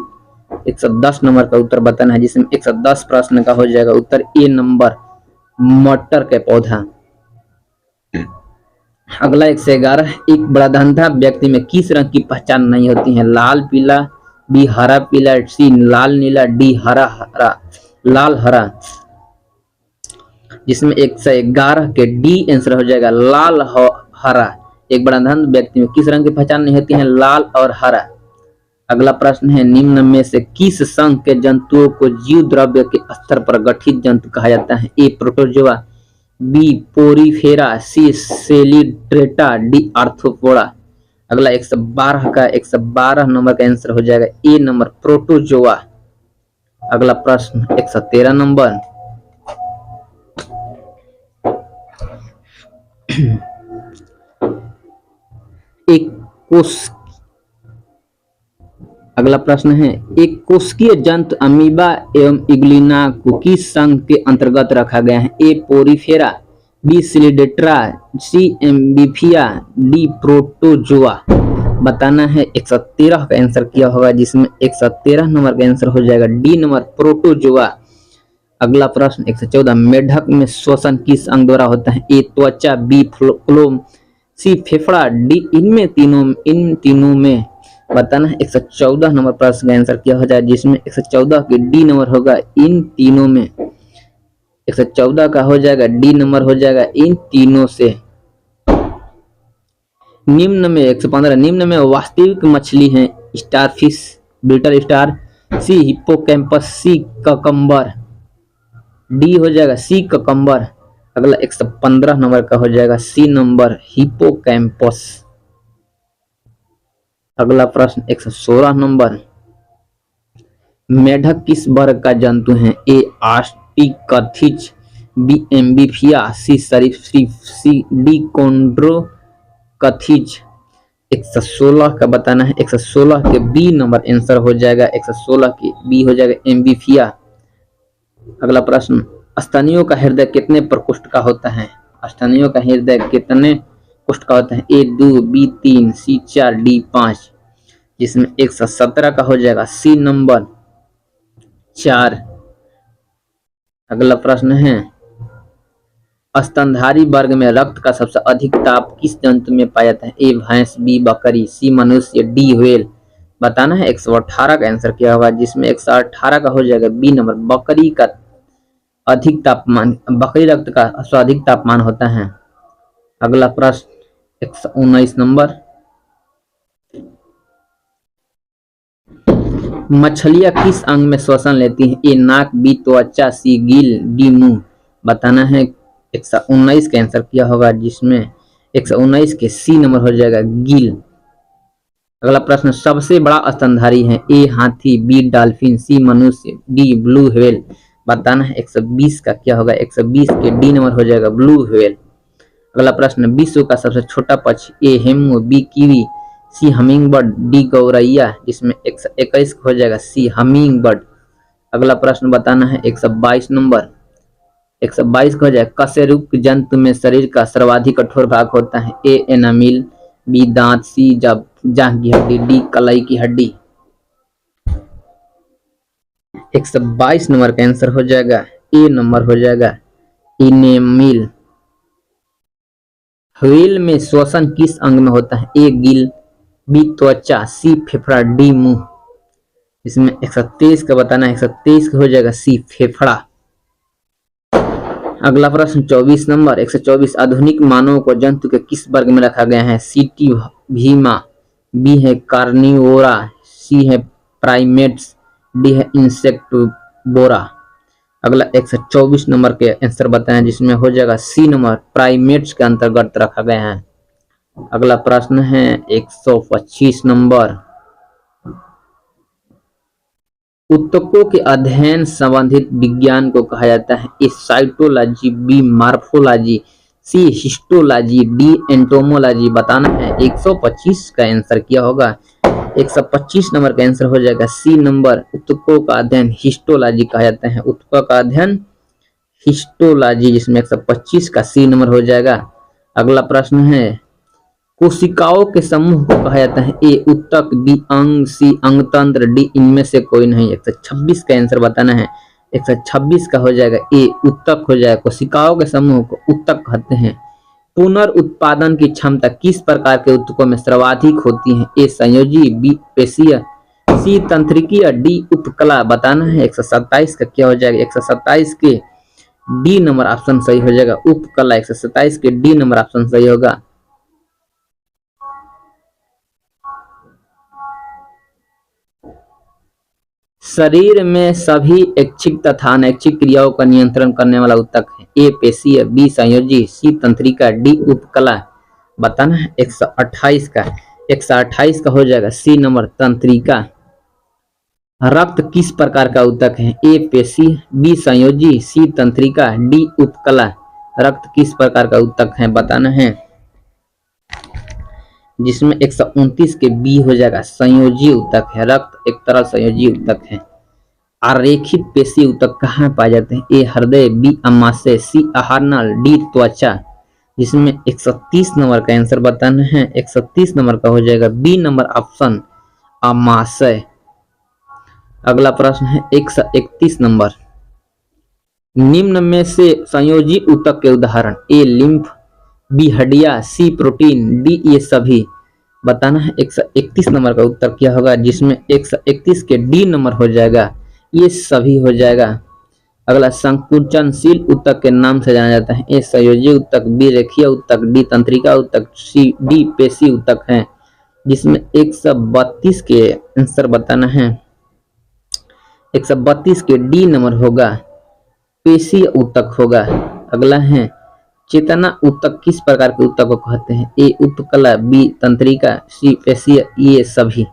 [SPEAKER 1] 110 नंबर का उत्तर बताना है, जिसमें 110 प्रश्न का हो जाएगा उत्तर ए नंबर, मटर के पौधा। अगला 111, एक बड़ा धंधा व्यक्ति में किस रंग की पहचान नहीं होती है? लाल पीला, बी हरा पीला, सी लाल नीला, डी हरा हरा, लाल हरा। जिसमें 111 के डी आंसर हो जाएगा, लाल हरा। एक बड़ा धंधा व्यक्ति में किस रंग की पहचान नहीं होती है? लाल और हरा। अगला प्रश्न है, निम्न में से किस संघ के जंतुओं को जीव द्रव्य के स्तर पर गठित जंतु कहा जाता है? ए प्रोटोजोआ, बी पोरीफेरा, सी सेलिड्रेटा, डी आर्थ्रोपोडा। अगला 112 नंबर का आंसर हो जाएगा ए नंबर, प्रोटोजोआ। अगला प्रश्न 113 नंबर, एक कोश, अगला प्रश्न है, एक कोशिकीय जंतु अमीबा एवं इग्लिना को किस संघ के अंतर्गत रखा गया है? ए पोरीफेरा, बी सिलिडेट्रा, सी एम्बिफिया, डी प्रोटोजोआ। बताना है। 113 का आंसर किया होगा, जिसमें 113 नंबर का आंसर हो जाएगा डी नंबर, प्रोटोजोआ। अगला प्रश्न 114, मेढक में श्वसन किस अंग द्वारा होता है? ए त्वचा, बी फ्लोम, सी फेफड़ा, डी इन तीनों में। बताना है। 114 नंबर प्रश्न का आंसर क्या हो जाए, जिसमें 114 की डी नंबर होगा, इन तीनों में। 114 का हो जाएगा डी नंबर हो जाएगा इन तीनों से। निम्न में 115, निम्न में वास्तविक मछली है? स्टारफिश, ब्रिटल स्टार, सी हिप्पोकैम्पस, सी ककम्बर, डी हो जाएगा सी ककम्बर। अगला 115 नंबर का हो जाएगा सी नंबर, हिप्पोकैम्पस। अगला प्रश्न 116 नंबर, मेढक किस वर्ग का जंतु है? ए आस्टिकथिज, बी एम्बिफिया, सी सरीसृप, सी डी कॉन्ड्रोकथिज। 116 का बताना है। 116 के बी नंबर आंसर हो जाएगा, 116 की बी हो जाएगा एम्बिफिया। अगला प्रश्न, स्तनियों का हृदय कितने प्रकोष्ठ का होता है? स्तनियों का हृदय कितने कोष्ठ का होता है? ए 2, बी 3, सी 4, डी 5। जिसमें 117 का हो जाएगा सी नंबर 4। अगला प्रश्न है, स्तनधारी वर्ग में रक्त का सबसे अधिक ताप किस जंतु में पाया जाता है? ए भैंस, बी बकरी, सी मनुष्य, डी व्हेल। बताना है। 118 का आंसर क्या होगा, जिसमें 118 का हो जाएगा बी नंबर, बकरी का अधिक तापमान, बकरी रक्त का सर्वाधिक तापमान होता है। अगला प्रश्न 119 नंबर, मछलियां किस अंग में श्वसन लेती हैं? ए नाक, बी त्वचा, सी गिल, डी मुंह। बताना है। 119 का आंसर क्या होगा, जिसमें 119 के सी नंबर हो जाएगा गिल। अगला प्रश्न, सबसे बड़ा स्तनधारी है? ए हाथी, बी डॉल्फिन, सी मनुष्य, डी ब्लू व्हेल। बताना है। 120 का क्या होगा, 120 के डी नंबर हो जाएगा ब्लू व्हेल। अगला प्रश्न, विश्व का सबसे छोटा पक्षी? ए हेमू, बी कीवी, सी हमिंग बर्ड, डी गौरैया। जिसमें 121 हो जाएगा सी हमिंग बर्ड। अगला प्रश्न बताना है 122 नंबर। 122 का हो जाएगा, कशेरुक जंतु में शरीर का सर्वाधिक कठोर भाग होता है? ए एनामिल, बी दांत, सी जांघ की हड्डी, डी कलाई की हड्डी। 122 नंबर का आंसर हो जाएगा ए नंबर हो जाएगा इनेमिल। व्हेल में श्वसन किस अंग में होता है? ए गिल, बी त्वचा, सी फेफड़ा, डी मुंह। इसमें 123 का बताना है। 123 का हो जाएगा सी फेफड़ा। अगला प्रश्न 24 नंबर। 124, आधुनिक मानव को जंतु के किस वर्ग में रखा गया है? सी भीमा, बी है कार्निवोरा, सी है प्राइमेट्स, डी है इंसेक्टिवोरा। अगला 124 नंबर के आंसर बताएं, जिसमें हो जाएगा सी नंबर प्राइमेट्स के अंतर्गत रखा गया है। अगला प्रश्न है 125 नंबर। ऊतकों के अध्ययन संबंधित विज्ञान को कहा जाता है? ए साइटोलॉजी, बी मार्फोलॉजी, सी हिस्टोलॉजी, डी एंटोमोलॉजी। बताना है। 125 का आंसर क्या होगा, 125 नंबर का आंसर हो जाएगा सी नंबर, ऊतकों का अध्ययन हिस्टोलॉजी कहा जाता है। ऊतकों का अध्ययन हिस्टोलॉजी, जिसमें 125 का सी नंबर हो जाएगा। अगला प्रश्न है, कोशिकाओं के समूह को कहा जाता है? ए ऊतक, बी अंग, सी अंगतंत्र, डी इनमें से कोई नहीं। 126 का आंसर बताना है। 126 का हो जाएगा ए ऊतक हो जाएगा। कोशिकाओं के समूह को ऊतक कहते हैं। पुनर्उत्पादन की क्षमता किस प्रकार के ऊतकों में सर्वाधिक होती है? ए संयोजी, बी पेशीय, सी तंत्रिकीय, डी उपकला। बताना है। 127 का क्या हो जाएगा, 127 के डी नंबर ऑप्शन सही हो जाएगा उपकला। 127 के डी नंबर ऑप्शन सही होगा। शरीर में सभी ऐच्छिक तथा अनैच्छिक क्रियाओं का नियंत्रण करने वाला ऊतक है? ए पेशीय, बी संयोजी, सी तंत्रिका, डी उपकला। बताना है। 128 का 128 का हो जाएगा सी नंबर तंत्रिका। रक्त किस प्रकार का ऊतक है? ए पेशीय, बी संयोजी, सी तंत्रिका, डी उपकला। रक्त किस प्रकार का ऊतक है बताना है, जिसमें 129 के बी हो जाएगा संयोजी ऊतक है। रक्त एक तरह संयोजी ऊतक है। आरेखित पेशी ऊतक कहाँ पाए जाते हैं? ए हृदय, बी अमाशय, सी आहार नल, डी त्वचा। जिसमें 130 नंबर का आंसर बताना है। 130 नंबर का हो जाएगा बी नंबर ऑप्शन अमाशय। अगला प्रश्न है 131 नंबर। निम्न में से संयोजी ऊतक के उदाहरण? ए लिम्फ, बी हड्डियां, सी प्रोटीन, डी ये सभी। बताना है। 131 नंबर का उत्तर क्या होगा, जिसमें 131 के डी नंबर हो जाएगा ये सभी हो जाएगा। अगला, संकुचनशील ऊतक के नाम से जाना जाता है? ए संयोजी ऊतक, बी रेखीय ऊतक, डी तंत्रिका ऊतक, सी डी पेशी ऊतक है। जिसमें 132 के आंसर बताना है। 132 के डी नंबर होगा पेशीय ऊतक होगा। अगला है, चेतना ऊतक किस प्रकार के ऊतक को कहते हैं? ए उपकला, बी तंत्रिका, सी पेशीय, ये सभी।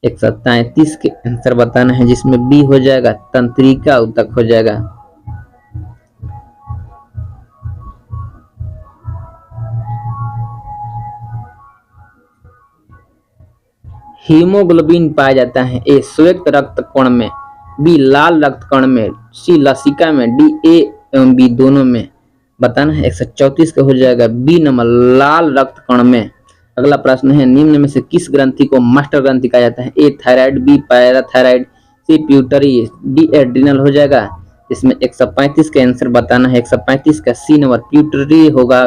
[SPEAKER 1] 133 के आंसर बताना है, जिसमें बी हो जाएगा तंत्रिका ऊतक हो जाएगा। हीमोग्लोबिन पाया जाता है? ए श्वेत रक्त कण में, बी लाल रक्त कण में, सी लसिका में, डी ए एवं बी दोनों में। बताना है। 134 का हो जाएगा बी नंबर लाल रक्त कण में। अगला प्रश्न है, निम्न में से किस ग्रंथि को मास्टर ग्रंथि कहा जाता है? ए थायराइड, बी पैराथायराइड, सी प्यूटरी, डी एड्रिनल हो जाएगा। इसमें 135 का आंसर बताना है। 135 का सी नंबर प्यूटरी होगा।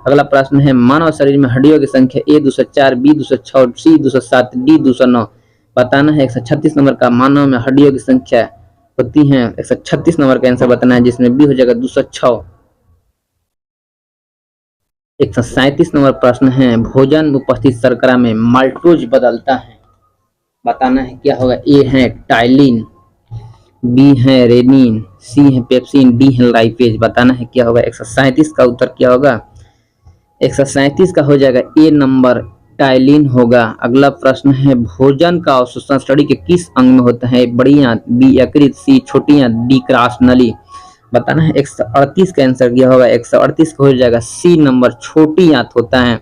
[SPEAKER 1] अगला प्रश्न है, मानव शरीर में हड्डियों की संख्या? ए 204, बी 206, सी 207, डी 209। बताना है। 136 नंबर का मानव में हड्डियों की संख्या होती है 136 नंबर का आंसर बताना है, जिसमें बी हो जाएगा 206। 137 नंबर प्रश्न है, भोजन में उपस्थित शर्करा में माल्टोज बदलता है? बताना है क्या होगा। ए है टाइलिन, बी है रेनिन, सी है पेप्सिन, डी है लाइपेज। बताना है क्या होगा। 137 का उत्तर क्या होगा। 137 का हो जाएगा ए नंबर टाइलिन होगा। अगला प्रश्न है भोजन का अवशोषण शरीर के किस अंग में होता है। बड़ी आंत, बी यकृत, सी छोटी आंत, डी क्रॉस नली। बताना है 138 का आंसर क्या होगा। 138 का हो जाएगा सी नंबर छोटी आंत होता है।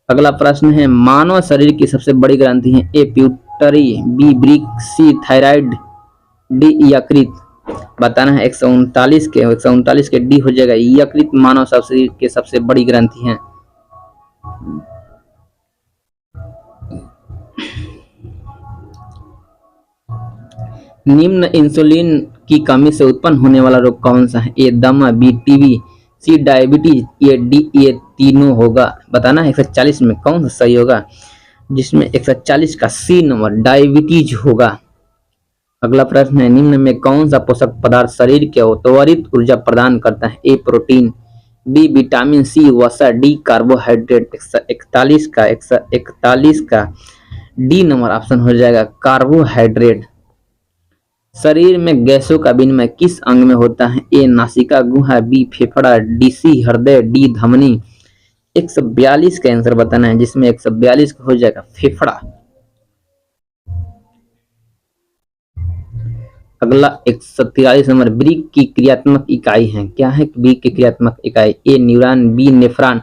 [SPEAKER 1] अगला प्रश्न है मानव शरीर की सबसे बड़ी ग्रंथि है। ए प्यूटरी, बी ब्रिक, सी थायराइड, डी यकृत। बताना है 139 के डी हो जाएगा यकृत मानव शरीर के सबसे बड़ी ग्रंथि है। निम्न इंसुलिन की कमी से उत्पन्न होने वाला रोग कौन सा है। ए दमा, B TB, C diabetes, A D ये तीनों होगा। बताना है 140 में कौन सा सही होगा, जिसमें 140 का सी नंबर डायबिटीज होगा। अगला प्रश्न है निम्न में कौन सा पोषक पदार्थ शरीर को त्वरित ऊर्जा प्रदान करता है। ए प्रोटीन, बी विटामिन, सी वसा, डी कार्बोहाइड्रेट। 141 का डी नंबर ऑप्शन हो जाएगा कार्बोहाइड्रेट। शरीर में गैसों का विनिमय किस अंग में होता है। ए नासिका गुहा, बी फेफड़ा, डी सी हृदय, डी धमनी। 142 का आंसर बताना है, जिसमें 142 का हो जाएगा फेफड़ा। अगला 143 नंबर ब्रिक की क्रियात्मक इकाई है। क्या है ब्रिक की क्रियात्मक इकाई। ए न्यूरॉन, बी नेफ्रॉन,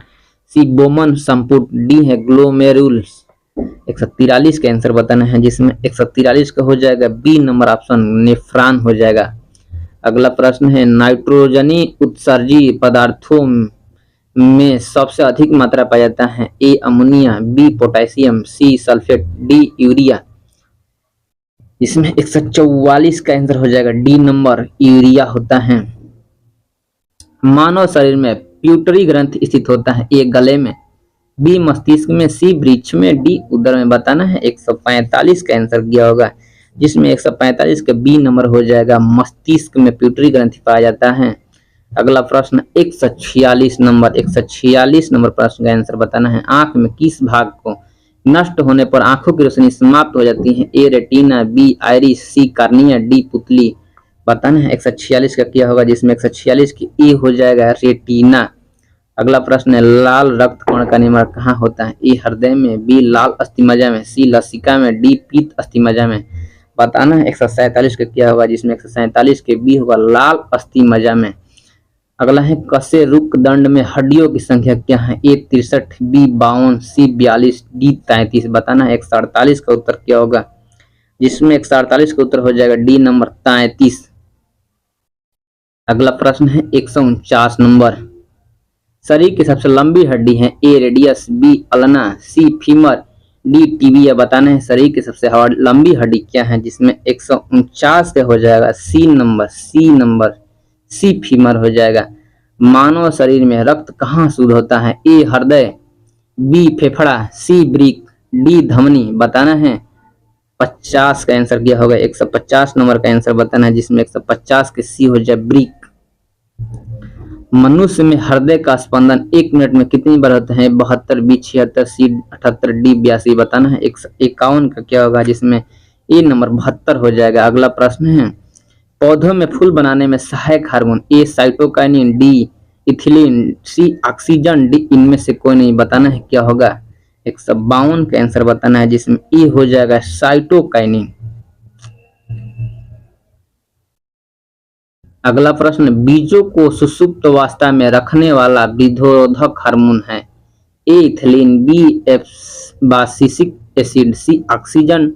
[SPEAKER 1] सी बोमन संपुट, डी है ग्लोमेरुल्स। 143 का आंसर बताना है, जिसमें 143 का हो जाएगा बी नंबर ऑप्शन नेफ्रॉन हो जाएगा। अगला प्रश्न है नाइट्रोजनी उत्सर्जी पदार्थों में सबसे अधिक मात्रा पाया जाता है। A ammonia, B potassium, C sulphate, D urea. इसमें 144 का आंसर हो जाएगा डी नंबर यूरिया होता है। मानव शरीर में प्यूटरी ग्रंथि स्थित होता है। ए गले में, बी मस्तिष्क में, सी वृक्ष में, डी उदर में। बताना है 145 का आंसर किया होगा, जिसमें 145 का बी नंबर हो जाएगा मस्तिष्क में प्यूटरी ग्रंथि पाया जाता है। अगला प्रश्न 146 नंबर प्रश्न का आंसर बताना है आंख में किस भाग को नष्ट होने पर आंखों की रोशनी समाप्त हो जाती है। ए रेटिना, बी आइरिस, सी कार्निया, डी पुतली। बताना है 146 का क्या होगा, जिसमें 146 की ए हो जाएगा रेटिना। अगला प्रश्न है लाल रक्त कण का निर्माण कहाँ होता है। ए हृदय में, बी लाल अस्थिमज्जा में, सी लसिका में, डी पीत अस्थिमज्जा में। बताना है 147 का क्या होगा, जिसमें 147 के बी होगा लाल अस्थिमज्जा में। अगला है कसे रुक दंड में हड्डियों की संख्या क्या है। ए 63, बी 52, सी 42, डी 33। बताना है 148 का उत्तर क्या होगा, जिसमें 148 का उत्तर हो जाएगा डी नंबर 33। अगला प्रश्न है 149 नंबर शरीर की सबसे लंबी हड्डी है। ए रेडियस, बी अल्ना, सी फीमर, डी टिबिया। बताना है शरीर की सबसे लंबी हड्डी क्या है, जिसमें 149 का हो जाएगा सी नंबर सी फीमर हो जाएगा। मानव शरीर में रक्त कहाँ शुद्ध होता है। ए हृदय, बी फेफड़ा, सी ब्रिक, डी धमनी। बताना है 50 का आंसर क्या होगा। 150 नंबर का आंसर बताना है, जिसमें 150 के सी हो जाए ब्रिक। मनुष्य में हृदय का स्पंदन 1 मिनट में कितनी बार होता है। 72, बी 76, सी 78, डी 82। बताना है 151 का क्या होगा, जिसमें ए नंबर 72 हो जाएगा। अगला प्रश्न है पौधों में फूल बनाने में सहायक हार्मोन। ए cytokinin, D ethylene, C oxygen, D इनमें से कोई नहीं। बताना है क्या होगा। 152 का आंसर बताना है, जिसमें ए हो जाएगा साइटोकाइनिन। अगला प्रश्न बीजों को सुषुप्त अवस्था में रखने वाला विरोधक हार्मोन है। ए इथिलीन, बी एब्सिसिक एसिड, सी ऑक्सीजन,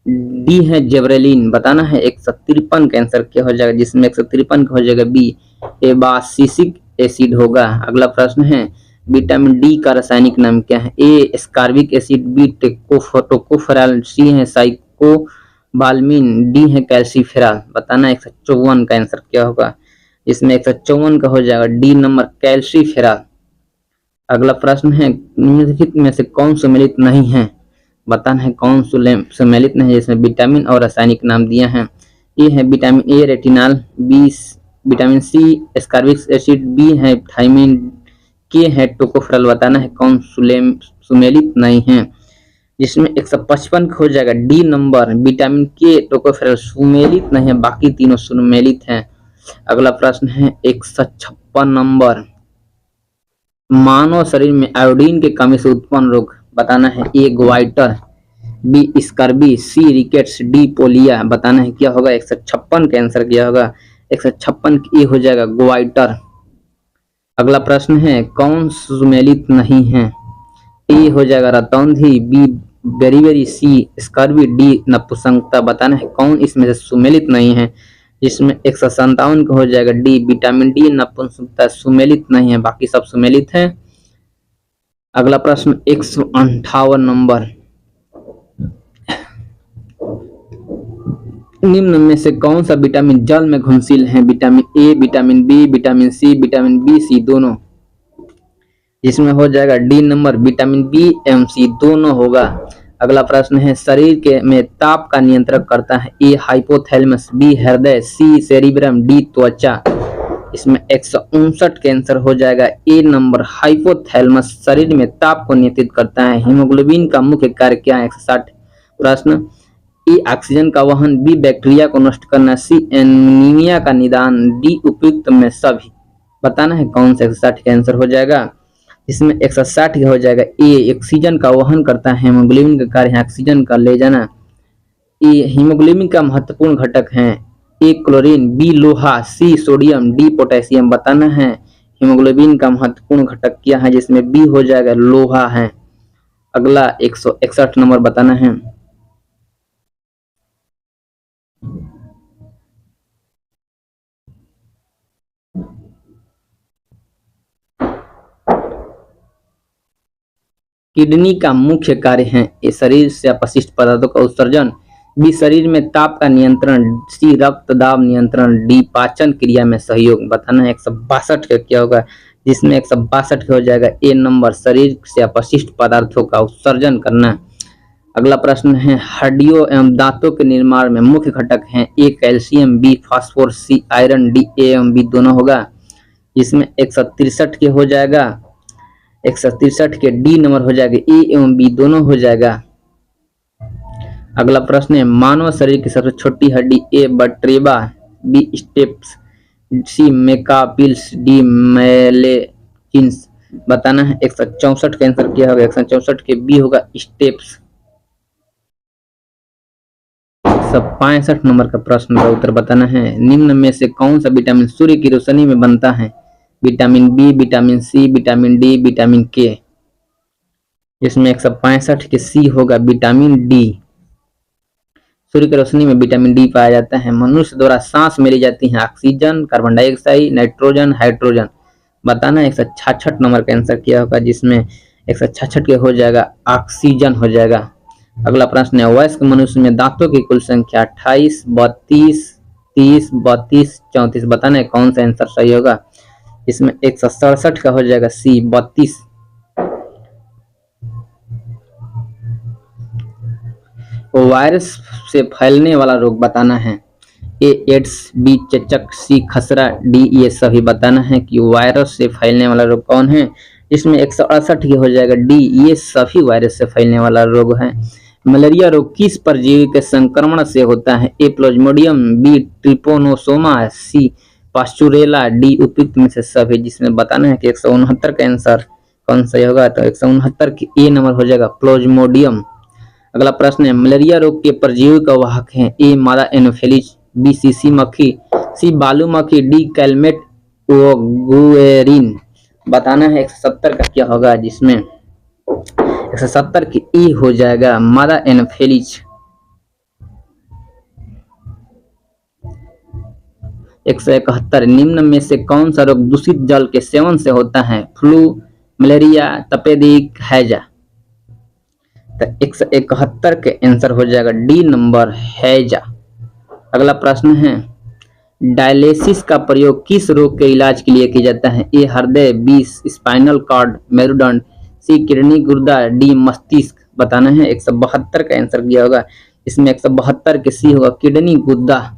[SPEAKER 1] डी है जेबरेलिन। बताना है 153 का आंसर क्या हो जाएगा, जिसमें 153 का हो जाएगा बी एब्सिसिक एसिड होगा। अगला प्रश्न है विटामिन डी का रासायनिक नाम क्या है। ए एस्कॉर्बिक एसिड, बी टोकोफेरॉल, सी है साइकोबाल्मिन, डी है कैल्सीफेरॉल। बताना है 154 का आंसर क्या होगा, इसमें 154 का हो जाएगा डी नंबर कैल्सीफेरॉल। अगला प्रश्न है निम्नलिखित में से कौन सम्मिलित नहीं है। बताना है कौन सम्मिलित नहीं है, जिसमें विटामिन और रासायनिक नाम दिया है। ए है vitamin A retinol, B vitamin C ascorbic acid, B है थायमिन, के है टोकोफेरॉल। बताना है कौन सम्मिलित नहीं है, जिसमें 155 हो जाएगा डी नंबर। विटामिन के टोकोफेरल सुमेलित नहीं है, बाकी तीनों सुमेलित हैं। अगला प्रश्न है 156 नंबर। मानव शरीर में आयोडीन की कमी से उत्पन्न रोग बताना है। ए ग्वाइटर, बी स्कर्बी, सी रिकेट्स, डी पोलिया। बताना है क्या होगा। 156 का आंसर क्या होगा। 156 ए हो जाएगा ग्वाइटर। अगला प्रश्न है कौन सुमेलित नहीं है। ए हो जाएगा रतौंधी, बी बेरीबेरी, सी स्कर्बी, डी नपुंसकता। बताना है कौन इसमें से सुमेलित नहीं है। जिसमें 157 का हो जाएगा डी विटामिन डी। नपुंसकता सुमेलित नहीं है, बाकी सब सुमेलित है। अगला प्रश्न 158 नंबर। निम्न में से कौन सा विटामिन जल में घुलनशील है। Vitamin A, vitamin B, vitamin C, vitamin B, C दोनों। जिसमें हो जाएगा डी नंबर विटामिन बी एवं सी दोनों होगा। अगला प्रश्न है शरीर के में ताप का नियंत्रण करता है। ए हाइपोथैलेमस, बी हृदय, सी सेरिब्रम, डी त्वचा। इसमें 159 का आंसर हो जाएगा ए नंबर हाइपोथैलेमस शरीर में ताप को नियंत्रित करता है। हीमोग्लोबिन का मुख्य कार्य क्या है। 160 प्रश्न। ए ऑक्सीजन का वहन, बी बैक्टीरिया को नष्ट करना, सी एनीमिया का निदान, डी उपयुक्त में सभी। बताना है कौन सा। 160 का आंसर हो जाएगा। इसमें 160 हो जाएगा ए ऑक्सीजन का वहन करता है। हीमोग्लोबिन का कार्य है ऑक्सीजन का ले जाना। ए हीमोग्लोबिन का महत्वपूर्ण घटक है। ए क्लोरीन, बी लोहा, सी सोडियम, डी पोटेशियम। बताना है हीमोग्लोबिन का महत्वपूर्ण घटक क्या है। जिसमें बी हो जाएगा लोहा है। अगला 161 नंबर बताना है। किडनी का मुख्य कार्य है। ए शरीर से अपशिष्ट पदार्थों का उत्सर्जन, बी शरीर में ताप का नियंत्रण, सी रक्त दाब नियंत्रण, डी पाचन क्रिया में सहयोग। बताना है 162 का क्या होगा। जिसमें 162 हो जाएगा ए नंबर शरीर से अपशिष्ट पदार्थों का उत्सर्जन करना। अगला प्रश्न है हड्डियों एवं दांतों के निर्माण में मुख्य घटक हैं। A calcium, B phosphorus, C iron, D A एवं बी दोनों होगा। इसमें 163 के हो जाएगा। 163 के डी नंबर हो जाएगा। ए एवं बी दोनों हो जाएगा। अगला प्रश्न है मानव शरीर की सबसे छोटी हड्डी। ए वर्टेब्रा, बी स्टेप्स, सी मेकापिल्स, डी मैलेकिन्स। बताना है 164 का आंसर क्या होगा। 164 के बी होगा स्टेप्स। 165 नंबर का प्रश्न का उत्तर बताना है। निम्न में से कौन सा विटामिन सूर्य की रोशनी में बनता है। Vitamin B, vitamin C, vitamin D, vitamin K. इसमें 165 के सी होगा विटामिन डी। सूर्य की रोशनी में विटामिन डी पाया जाता है। मनुष्य द्वारा सांस में ली जाती है oxygen, carbon dioxide, nitrogen, hydrogen. बताना 166 नंबर का आंसर क्या होगा। जिसमें 166 के हो जाएगा ऑक्सीजन हो जाएगा। अगला प्रश्न है वयस्क मनुष्य में दांतों की कुल संख्या 28, 32, 30, 32, 34। बताना है कौन सा आंसर सही होगा। इसमें 167 का हो जाएगा सी 32। वायरस से फैलने वाला रोग बताना है। ए एड्स, बी चेचक, सी खसरा, डी ये सभी। बताना है कि वायरस से फैलने वाला रोग कौन है। इसमें 168 की हो जाएगा डी ये सभी वायरस से फैलने वाला रोग है। मलेरिया रोग किस परजीवी के संक्रमण से होता है। ए प्लाज्मोडियम, बी ट्रिपोनोसोमा, सी पास्चुरेला, डी उपयुक्त में से सभी। जिसमें बताना है कि 169 का आंसर कौन सही होगा। तो 169 की ए नंबर हो जाएगा प्लाज्मोडियम। अगला प्रश्न है मलेरिया रोग के परजीवी का वाहक है। ए मादा एनोफिलीज, बी सीसी मक्खी, सी बालू मक्खी, डी कैलमेट ओगुएरिन। बताना है 170 का क्या होगा। जिसमें 170 की ई हो जाएगा मादा एनोफिलीज। 171 निम्न में से कौन सा रोग दूषित जल के सेवन से होता है। फ्लू, मलेरिया, तपेदिक, हैजा। तो 171 के आंसर हो जाएगा डी नंबर हैजा। अगला प्रश्न है डायलिसिस का प्रयोग किस रोग के इलाज के लिए किया जाता है। ए हृदय, बी स्पाइनल कॉर्ड, मेरुदंड, सी किडनी गुर्दा, डी मस्तिष्क। बताना है 172 का आंसर दिया होगा। इसमें 172 के सी होगा किडनी गुर्दा।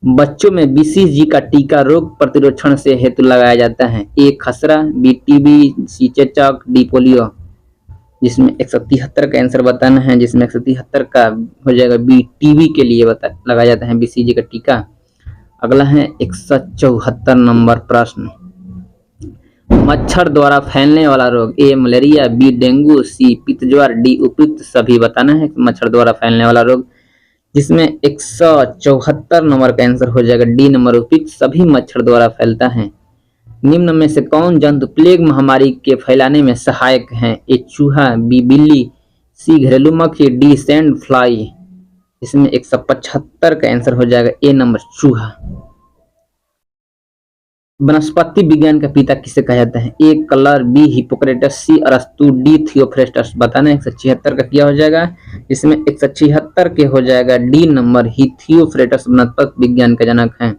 [SPEAKER 1] बच्चों में BCG का टीका रोग प्रतिरोधन से हेतु लगाया जाता है। ए खसरा, बी टीबी, सी चेचक, डी पोलियो। जिसमें 173 का आंसर बताना है, जिसमें 173 का हो जाएगा बी, टीबी के लिए लगाया जाता है बीसीजी का टीका। अगला है 174 नंबर प्रश्न, मच्छर द्वारा फैलने वाला रोग, ए मलेरिया, बी डेंगू, सी पित्त ज्वर, डी उपयुक्त सभी बताना है मच्छर द्वारा फैलने वाला रोग, जिसमें 174 नंबर का आंसर हो जाएगा डी नंबर, उपयुक्त सभी मच्छर द्वारा फैलता है। निम्न में से कौन जंतु प्लेग महामारी के फैलाने में सहायक है, ए चूहा, बी बिल्ली, सी घरेलू मक्खी, डी सैंड फ्लाई, इसमें 175 का आंसर हो जाएगा ए नंबर चूहा। वनस्पति विज्ञान का पिता किसे कहा जाता है, ए कलर, बी हिपोक्रेटस, सी अरस्तु, डी थियोफ्रेस्टस बताना है। 176 का क्या हो जाएगा, इसमें 176 के हो जाएगा डी नंबर, ही थियोफ्रेस्टस वनस्पति विज्ञान का जनक है।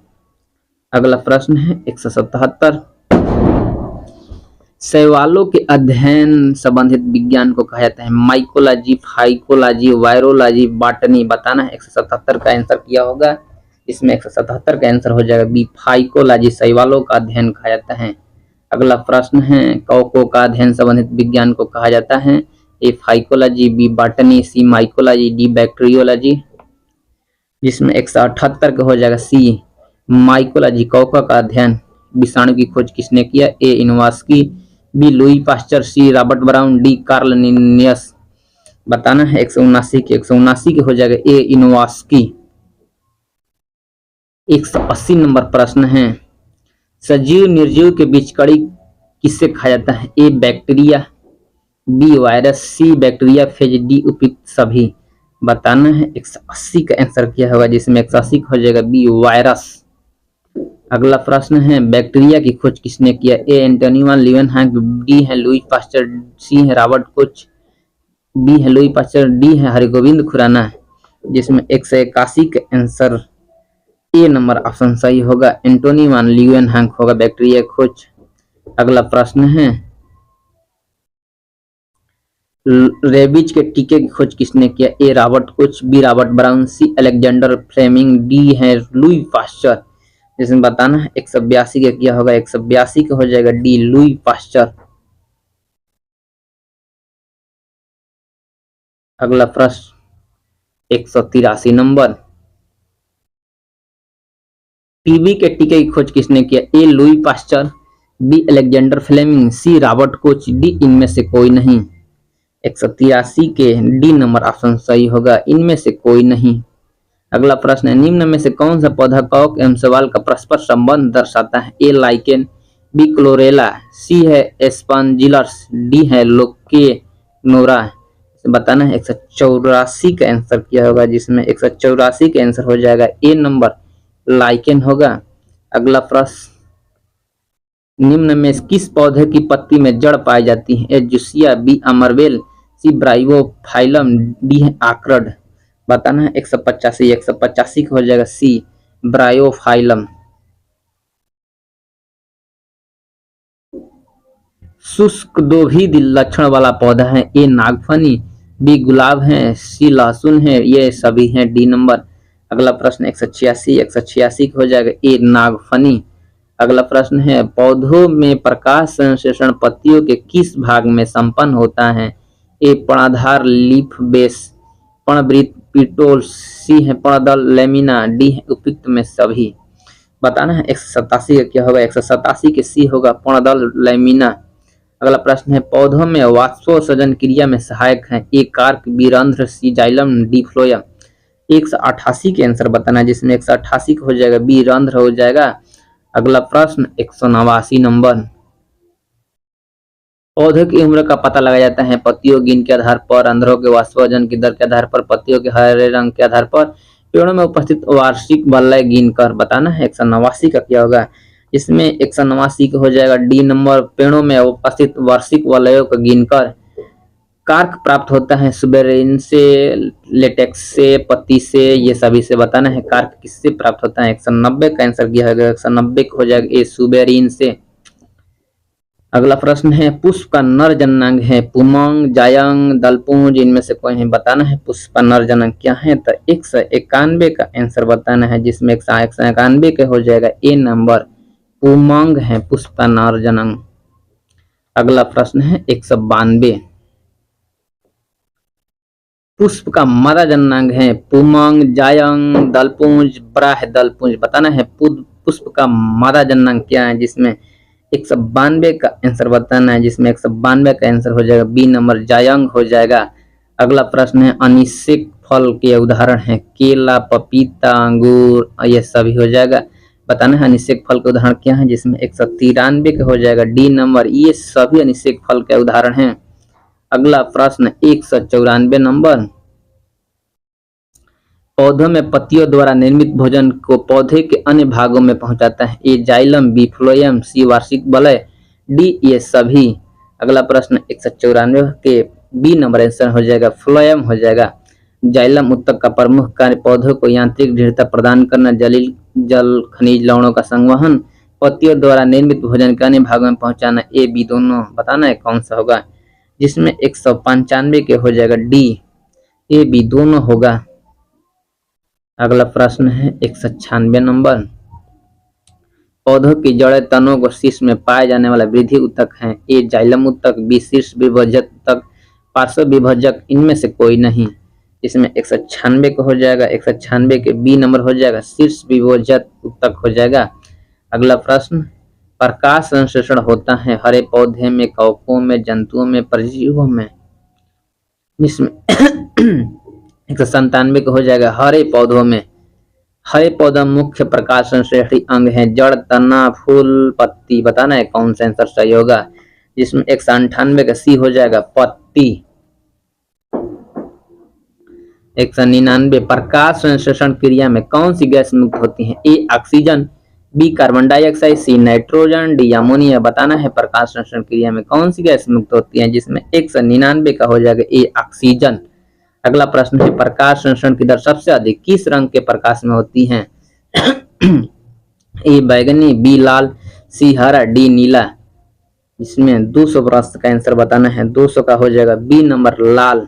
[SPEAKER 1] अगला प्रश्न है 177, शैवालों के अध्ययन संबंधित विज्ञान को कहा जाता है, माइकोलॉजी, फाइकोलॉजी, वायरोलॉजी, बॉटनी बताना है। 177 का आंसर किया होगा, इसमें 177 का आंसर हो जाएगा बी, फाइकोलॉजी, शैवालों का अध्ययन कहा जाता है। अगला प्रश्न है, कवकों का अध्ययन संबंधित विज्ञान को कहा जाता है, ए फाइकोलॉजी, बी बॉटनी, सी माइकोलॉजी, डी बैक्टीरियोलॉजी, जिसमें 178 का हो जाएगा सी माइकोलॉजी, कवकों का अध्ययन। विषाणु की खोज किसने किया, A Ivanovsky, B Louis Pasteur, C Robert Brown, D Carl Linnaeus बताना है। 179 के हो जाएगा ए इनवास्की। 180 नंबर प्रश्न है, सजीव निर्जीव के बीच कड़ी किससे कहा जाता है, ए बैक्टीरिया, बी वायरस, सी बैक्टीरिया फेज, डी उपयुक्त सभी बताना है। 180 का आंसर किया होगा, जिसमें 180 का हो जाएगा बी वायरस। अगला प्रश्न है, बैक्टीरिया की खोज किसने किया, ए एंटोनी वान लीवेनहॉक, डी है लुई पास्चर, सी है रॉबर्ट कोच, बी है लुई पास्चर, डी है हरिगोविंद खुराना, जिसमें 181 का आंसर ए नंबर ऑप्शन सही होगा, एंटोनी वान लीवेनहॉक होगा बैक्टीरिया खोज। अगला प्रश्न है, रेबीज के टीके की खोज किसने किया, A Robert Koch, B Robert Brown, C Alexander Fleming, D है लुई पास्चर, जिसमें बताना है। 182 का किया होगा, 182 का हो जाएगा डी लुई पास्चर। अगला प्रश्न 183 नंबर, टीबी के टीके की खोज किसने किया, A Louis Pasteur, B Alexander Fleming, C Robert Koch, D इनमें से कोई नहीं। 183 के डी नंबर ऑप्शन सही होगा, इनमें से कोई नहीं। अगला प्रश्न है, निम्न में से कौन सा पौधा कवक एवं शैवाल का परस्पर संबंध दर्शाता है, ए लाइकेन, बी क्लोरेला, सी है एस्पांजिलस, डी है लोकेनोरा बताना है। 184 का आंसर किया होगा, जिसमें 184 का आंसर हो जाएगा ए नंबर लाइकेन होगा। अगला प्रश्न, निम्न में किस पौधे की पत्ती में जड़ पाई जाती है, ए जुसिया, बी अमरवेल, सी ब्राइवोफाइलम, डी है आक्रड बताना है। 185 का हो जाएगा सी ब्रायोफाइलम। शुष्क दोभिद लक्षण वाला पौधा है, ए नागफनी, बी गुलाब है, सी लहसुन है, ये सभी हैं डी नंबर। अगला प्रश्न 186 का हो जाएगा ए नागफनी। अगला प्रश्न है, पौधों में प्रकाश संश्लेषण पत्तियों के किस भाग में संपन्न होता है, ए पर्णधार लीफ बेस, पर्णवृत्त पिटोल, सी है पर्णदल लेमिना, डी है उपयुक्त में सभी बताना है। 187 का क्या होगा, 187 के सी होगा पर्णदल लेमिना। अगला प्रश्न है, पौधों में वाष्पोत्सर्जन क्रिया में सहायक है, ए कार्क, बी रंध्र, सी जाइलम, डी फ्लोएम। 188 के आंसर बताना है, जिसमें 188 का हो जाएगा बी रंध्र हो जाएगा। अगला प्रश्न 189 नंबर, पौधे की उम्र का पता लगाया जाता है पत्तियों गिन के आधार पर, रंध्रों के वाष्पोत्सर्जन की दर के आधार पर, पत्तियों के हरे रंग के आधार पर, पेड़ों में उपस्थित वार्षिक वलय गिन कर बताना है। 189 का क्या होगा, इसमें 189 का हो जाएगा डी नंबर, पेड़ों में उपस्थित वार्षिक वलयों को गिनकर। कार्क प्राप्त होता है सुबेरिन से, लेटेक्स से, पत्ती से, ये सभी से बताना है कार्क किससे प्राप्त होता है। 190 का आंसर किया है, 190 का हो जाएगा ए सुबेरिन से। अगला प्रश्न है, पुष्प का नर जननांग है पुमंग, जायंग, दलपुंज, इनमें से कोई नहीं बताना है पुष्प का नर जननांग क्या है, तो 191 का आंसर बताना है, जिसमें 191 का हो जाएगा ए नंबर पुमंग है पुष्प का नर जननांग। अगला प्रश्न है 192, पुष्प का मादा जननांग है पुमंग, जायंग, दलपुंज, ब्राह दलपुंज। बताना है पुष्प का मादा जननांग क्या है, जिसमें 192 का आंसर बताना है, जिसमें 192 का आंसर हो जाएगा बी नंबर जायंग हो जाएगा। अगला प्रश्न है अनिषेक फल के उदाहरण है केला, पपीता, अंगूर, ये सभी हो जाएगा। बताना है अनिषेक फल के उदाहरण क्या है, जिसमें 193 का हो जाएगा डी नंबर, ये सभी अनिषेक फल के उदाहरण हैं। अगला प्रश्न 194 नंबर, पौधों में पत्तियों द्वारा निर्मित भोजन को पौधे के अन्य भागों में पहुंचाता है, ए जाइलम, बी फ्लोएम, सी वार्षिक वलय, डी ये सभी। अगला प्रश्न 194 के बी नंबर आंसर हो जाएगा फ्लोएम हो जाएगा। जाइलम उत्तक का प्रमुख कार्य पौधों को यांत्रिक दृढ़ता प्रदान करना, जल खनिज लवणों का संवहन, पत्तियों द्वारा निर्मित भोजन के अन्य भागों में पहुंचाना, ए बी दोनों। बताना है कौन सा होगा, जिसमें 195 के हो जाएगा डी, ए बी दोनों होगा। अगला प्रश्न है 196 नंबर, पौधों की जड़ें, तनों को शीर्ष में पाए जाने वाला वृद्धि उत्तक है, ए जाइलम उत्तक, बी शीर्ष विभजक उत्तक, पार्श्व विभजक, इनमें से कोई नहीं। इसमें 196 का हो जाएगा, 196 के बी नंबर हो जाएगा शीर्ष विभजक उत्तक हो जाएगा। अगला प्रश्न, प्रकाश संश्लेषण होता है हरे पौधे में, कवकों में, जंतुओं में, परजीवियों में, जिसमें 197 का हो जाएगा हरे पौधों में। हरे पौधा मुख्य प्रकाश संश्लेषी अंग है, जड़, तना, फूल, पत्ती। बताना है कौन सा आंसर सही होगा, जिसमें 198 का सी हो जाएगा पत्ती। 199, प्रकाश संश्लेषण क्रिया में कौन सी गैस मुक्त होती है, A oxygen, B carbon dioxide, C nitrogen, D ammonia. बताना है प्रकाश संश्लेषण क्रिया में कौन सी गैस मुक्त होती है, जिसमें 199 का हो जाएगा ए ऑक्सीजन। अगला प्रश्न है प्रकाश संश्लेषण की दर सबसे अधिक किस रंग के प्रकाश में होती है, ए बैगनी, बी लाल, सी हरा, डी नीला। इसमें 200 प्रश्न का आंसर बताना है, 200 का हो जाएगा बी नंबर लाल।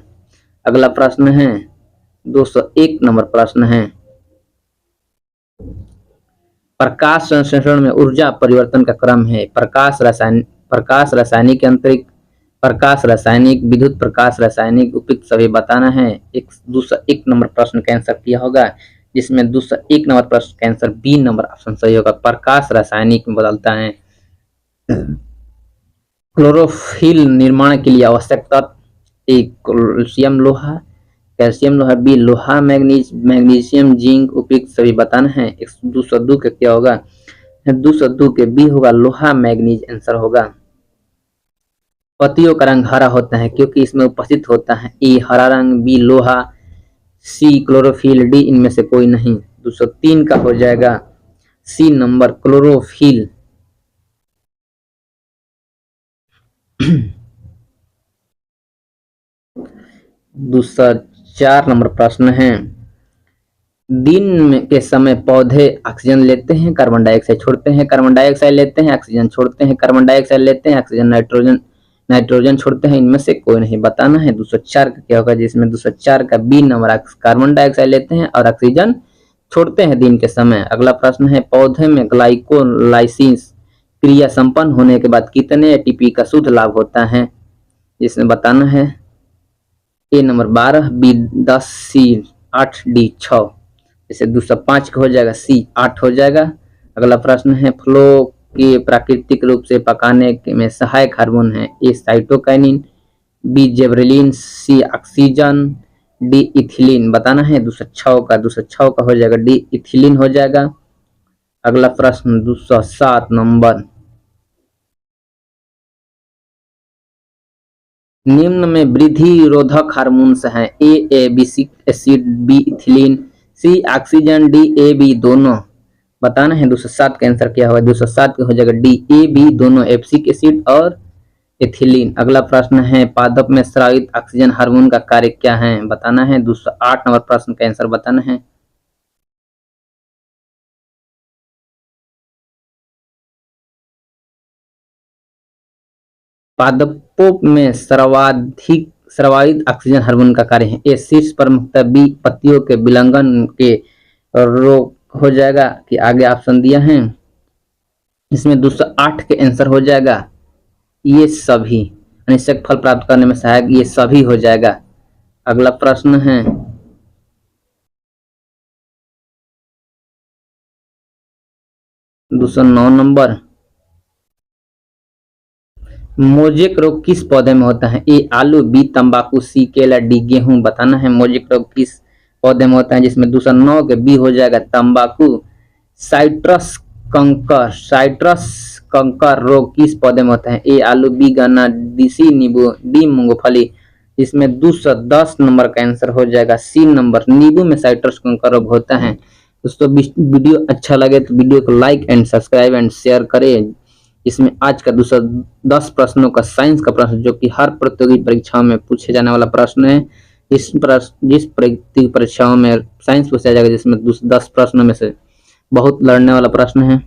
[SPEAKER 1] अगला प्रश्न है 201 नंबर प्रश्न है, प्रकाश संश्लेषण में ऊर्जा परिवर्तन का क्रम है, प्रकाश रासायनिक अंतरिक्ष, प्रकाश रासायनिक, विद्युत प्रकाश रासायनिक, उपयुक्त सभी। बताना है 201 नंबर प्रश्न का आंसर क्या होगा, जिसमें 201 नंबर प्रश्न का आंसर बी नंबर ऑप्शन सही होगा, प्रकाश रासायनिक में बदलता है। क्लोरोफिल निर्माण के लिए आवश्यक तत्व, ए कैल्शियम लोहा, बी लोहा मैग्नीशियम जिंक, उपयुक्त सभी। बताना है 202 के क्या होगा, 202 के बी होगा लोहा मैग्नीज आंसर होगा। पत्तियों का रंग हरा होता है क्योंकि इसमें उपस्थित होता है, ए हरा रंग, बी लोहा, सी क्लोरोफिल, डी इनमें से कोई नहीं। 203 का हो जाएगा सी नंबर क्लोरोफिल। 204 नंबर प्रश्न है, दिन के समय पौधे ऑक्सीजन लेते हैं, कार्बन डाइऑक्साइड छोड़ते हैं, कार्बन डाइऑक्साइड लेते हैं, ऑक्सीजन छोड़ते हैं, कार्बन डाइऑक्साइड लेते हैं, ऑक्सीजन, नाइट्रोजन छोड़ते हैं, इनमें से कोई नहीं। बताना है 204 का क्या होगा, जिसमें 204 का बी नंबर, कार्बन डाइऑक्साइड लेते हैं और ऑक्सीजन छोड़ते हैं दिन के समय। अगला प्रश्न है, पौधे में ग्लाइकोलाइसिस क्रिया संपन्न होने के बाद कितने एटीपी का शुद्ध लाभ होता है, जिसमें बताना है A number 12, B 10, C 8, D 6। जैसे 205 का हो जाएगा सी 8 हो जाएगा। अगला प्रश्न है, फ्लो के प्राकृतिक रूप से पकाने में सहायक हार्मोन है, ए साइटोकाइनिन, बी जेब्रेलिन, सी ऑक्सीजन, डी इथिलीन। बताना है 206 का हो जाएगा डी इथिलीन हो जाएगा। अगला प्रश्न 207 नंबर, निम्न में वृद्धि रोधक हार्मोन्स हैं, A abscisic acid, B ethylene, C oxygen, D A B दोनों। बताना है 207 का आंसर क्या होगा, 207 का हो जाएगा डी ए बी दोनों, एब्सिक एसिड और एथिलीन। अगला प्रश्न है, पादप में स्रावित ऑक्सीजन हार्मोन का कार्य क्या है। बताना है 208 नंबर प्रश्न का आंसर बताना है। पादपों में सर्वाधिक ऑक्सीजन हार्मोन का कार्य है, ए शीर्ष प्रमुखता, बी पत्तियों के विलंघन के रोक हो जाएगा कि आगे ऑप्शन दिया है। इसमें 208 के आंसर हो जाएगा ये सभी, अनिषेक फल प्राप्त करने में सहायक ये सभी हो जाएगा। अगला प्रश्न है 209 नंबर। मोजेक रोग किस पौधे में होता है? ए आलू, बी तंबाकू, सी केला, डी गेहूं। बताना है मोजेक रोग किस पौधे में होता है, जिसमें 209 के बी हो जाएगा तंबाकू। साइट्रस कंकर रोग किस पौधे में होता है? ए आलू, बी गन्ना, डी सी नींबू, डी मूंगफली। इसमें 210 नंबर का आंसर हो जाएगा सी नंबर, नींबू में साइट्रस कंकर रोग होता है। दोस्तों वीडियो अच्छा लगे तो वीडियो को like and subscribe and share करें। इसमें आज का 210 प्रश्नों का साइंस का प्रश्न, जो कि हर प्रतियोगी परीक्षाओं में पूछे जाने वाला प्रश्न है। जिस प्रतियोगी परीक्षाओं में साइंस पूछा जाएगा, जिसमें 210 प्रश्नों में से बहुत लड़ने वाला प्रश्न है।